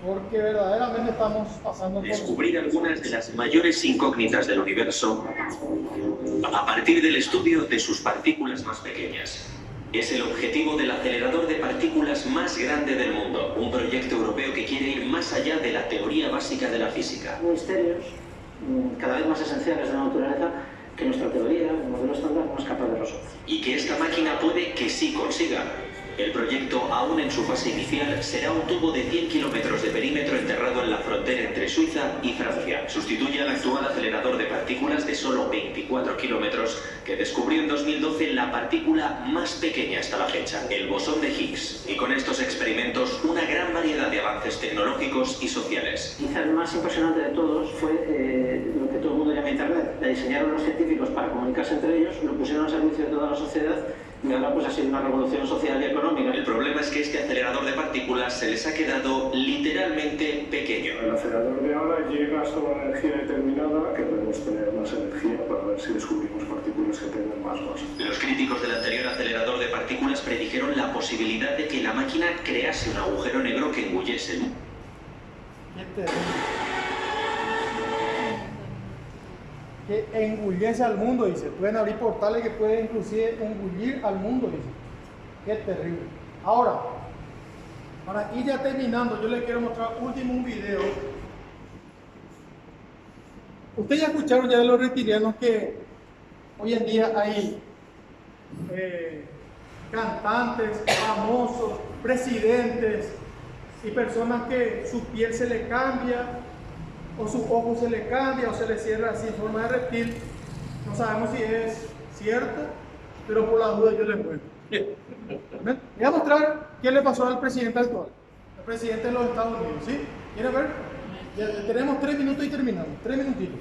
Porque verdaderamente estamos pasando por... Descubrir algunas de las mayores incógnitas del universo a partir del estudio de sus partículas más pequeñas. Es el objetivo del acelerador de partículas más grande del mundo, un proyecto europeo que quiere ir más allá de la teoría básica de la física. Misterios cada vez más esenciales de la naturaleza que nuestra teoría, el modelo estándar, no es capaz de resolver. Y que esta máquina puede que sí consiga. El proyecto, aún en su fase inicial, será un tubo de 100 kilómetros de perímetro enterrado en la frontera entre Suiza y Francia. Sustituye al actual acelerador de partículas de solo 24 kilómetros que descubrió en 2012 la partícula más pequeña hasta la fecha, el bosón de Higgs. Y con estos experimentos, una gran variedad de avances tecnológicos y sociales. Quizá el más impresionante de todos fue lo que todo el mundo llama Internet. La diseñaron los científicos para comunicarse entre ellos, lo pusieron al servicio de toda la sociedad. Y ahora pues ha sido una revolución social y económica. El problema es que este acelerador de partículas se les ha quedado literalmente pequeño. El acelerador de ahora llega hasta una energía determinada que podemos tener más energía para ver si descubrimos partículas que tengan más masa. Los críticos del anterior acelerador de partículas predijeron la posibilidad de que la máquina crease un agujero negro que engullese. Que engullece al mundo, dice. Pueden abrir portales que pueden inclusive engullir al mundo, dice. Qué terrible. Ahora, para ir ya terminando, yo les quiero mostrar un video. Ustedes ya escucharon ya de los reptilianos que hoy en día hay cantantes, famosos, presidentes y personas que su piel se le cambia, o sus ojos se le cambia o se le cierra así en forma de reptil. No sabemos si es cierto, pero por la duda yo les muestro. Voy a mostrar qué le pasó al presidente actual, el presidente de los Estados Unidos, ¿sí? ¿Quieren ver? Ya tenemos 3 minutos y terminamos, 3 minutitos.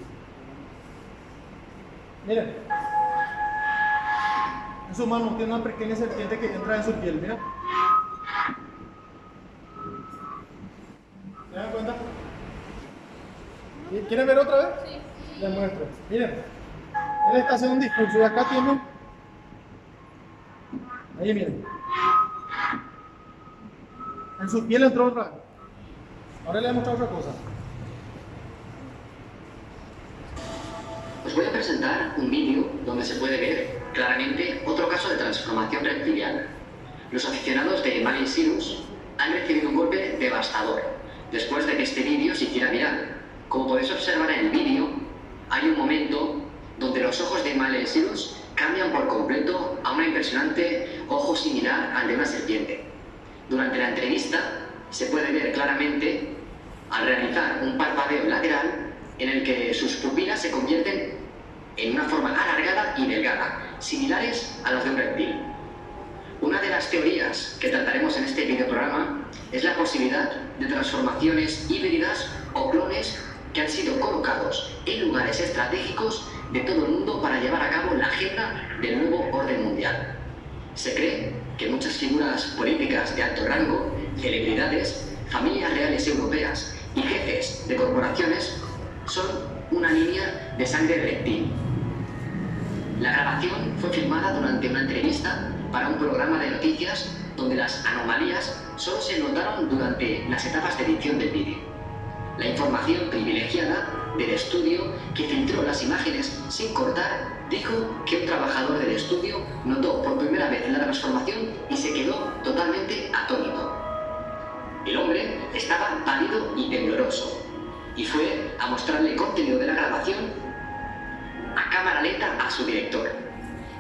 Miren, en su mano tiene una pequeña serpiente que entra en su piel, mira. ¿Se dan cuenta? ¿Quieren ver otra vez? Sí. Les muestro. Miren, él está haciendo un discurso y acá tiene. Ahí miren. En su piel entró otra vez. Ahora le voy a mostrar otra cosa. Os voy a presentar un vídeo donde se puede ver claramente otro caso de transformación reptiliana. Los aficionados de Miley Cyrus han recibido un golpe devastador después de que este vídeo se hiciera viral. Como podéis observar en el vídeo, hay un momento donde los ojos de Miley Cyrus cambian por completo a un impresionante ojo similar al de una serpiente. Durante la entrevista se puede ver claramente al realizar un parpadeo lateral en el que sus pupilas se convierten en una forma alargada y delgada, similares a las de un reptil. Una de las teorías que trataremos en este videoprograma es la posibilidad de transformaciones híbridas o clones que han sido colocados en lugares estratégicos de todo el mundo para llevar a cabo la agenda del nuevo orden mundial. Se cree que muchas figuras políticas de alto rango, celebridades, familias reales europeas y jefes de corporaciones son una línea de sangre reptil. La grabación fue filmada durante una entrevista para un programa de noticias donde las anomalías solo se notaron durante las etapas de edición del vídeo. La información privilegiada del estudio que filtró las imágenes sin cortar dijo que un trabajador del estudio notó por primera vez la transformación y se quedó totalmente atónito. El hombre estaba pálido y tembloroso y fue a mostrarle el contenido de la grabación a cámara lenta a su director.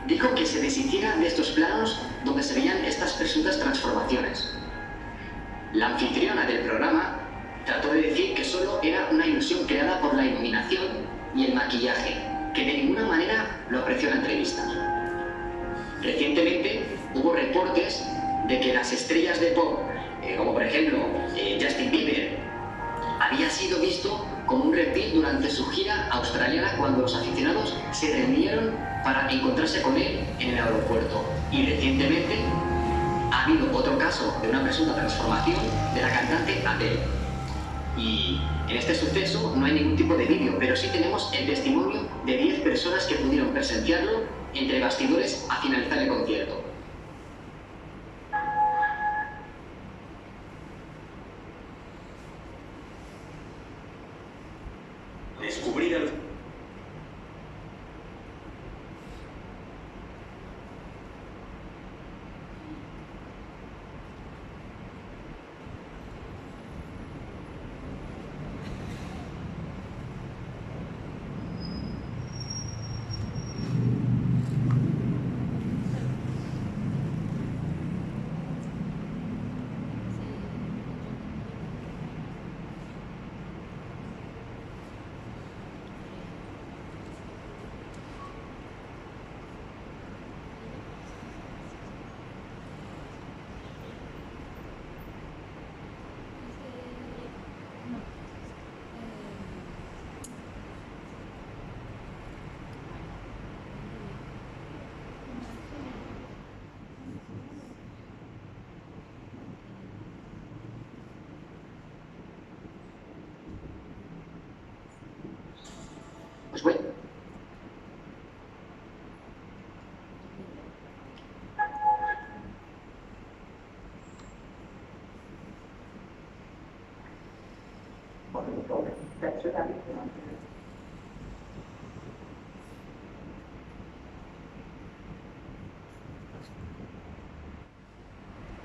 Dijo que se deshiciera de estos planos donde se veían estas presuntas transformaciones. La anfitriona del programa trató de decir que solo era una ilusión creada por la iluminación y el maquillaje, que de ninguna manera lo apreció en la entrevista. Recientemente hubo reportes de que las estrellas de pop, como por ejemplo Justin Bieber, había sido visto como un reptil durante su gira australiana cuando los aficionados se reunieron para encontrarse con él en el aeropuerto. Y recientemente ha habido otro caso de una presunta transformación de la cantante Adele. Y en este suceso no hay ningún tipo de vídeo, pero sí tenemos el testimonio de 10 personas que pudieron presenciarlo entre bastidores a finalizar el concierto. Descubrir el... Pues bueno. That's what I'm doing.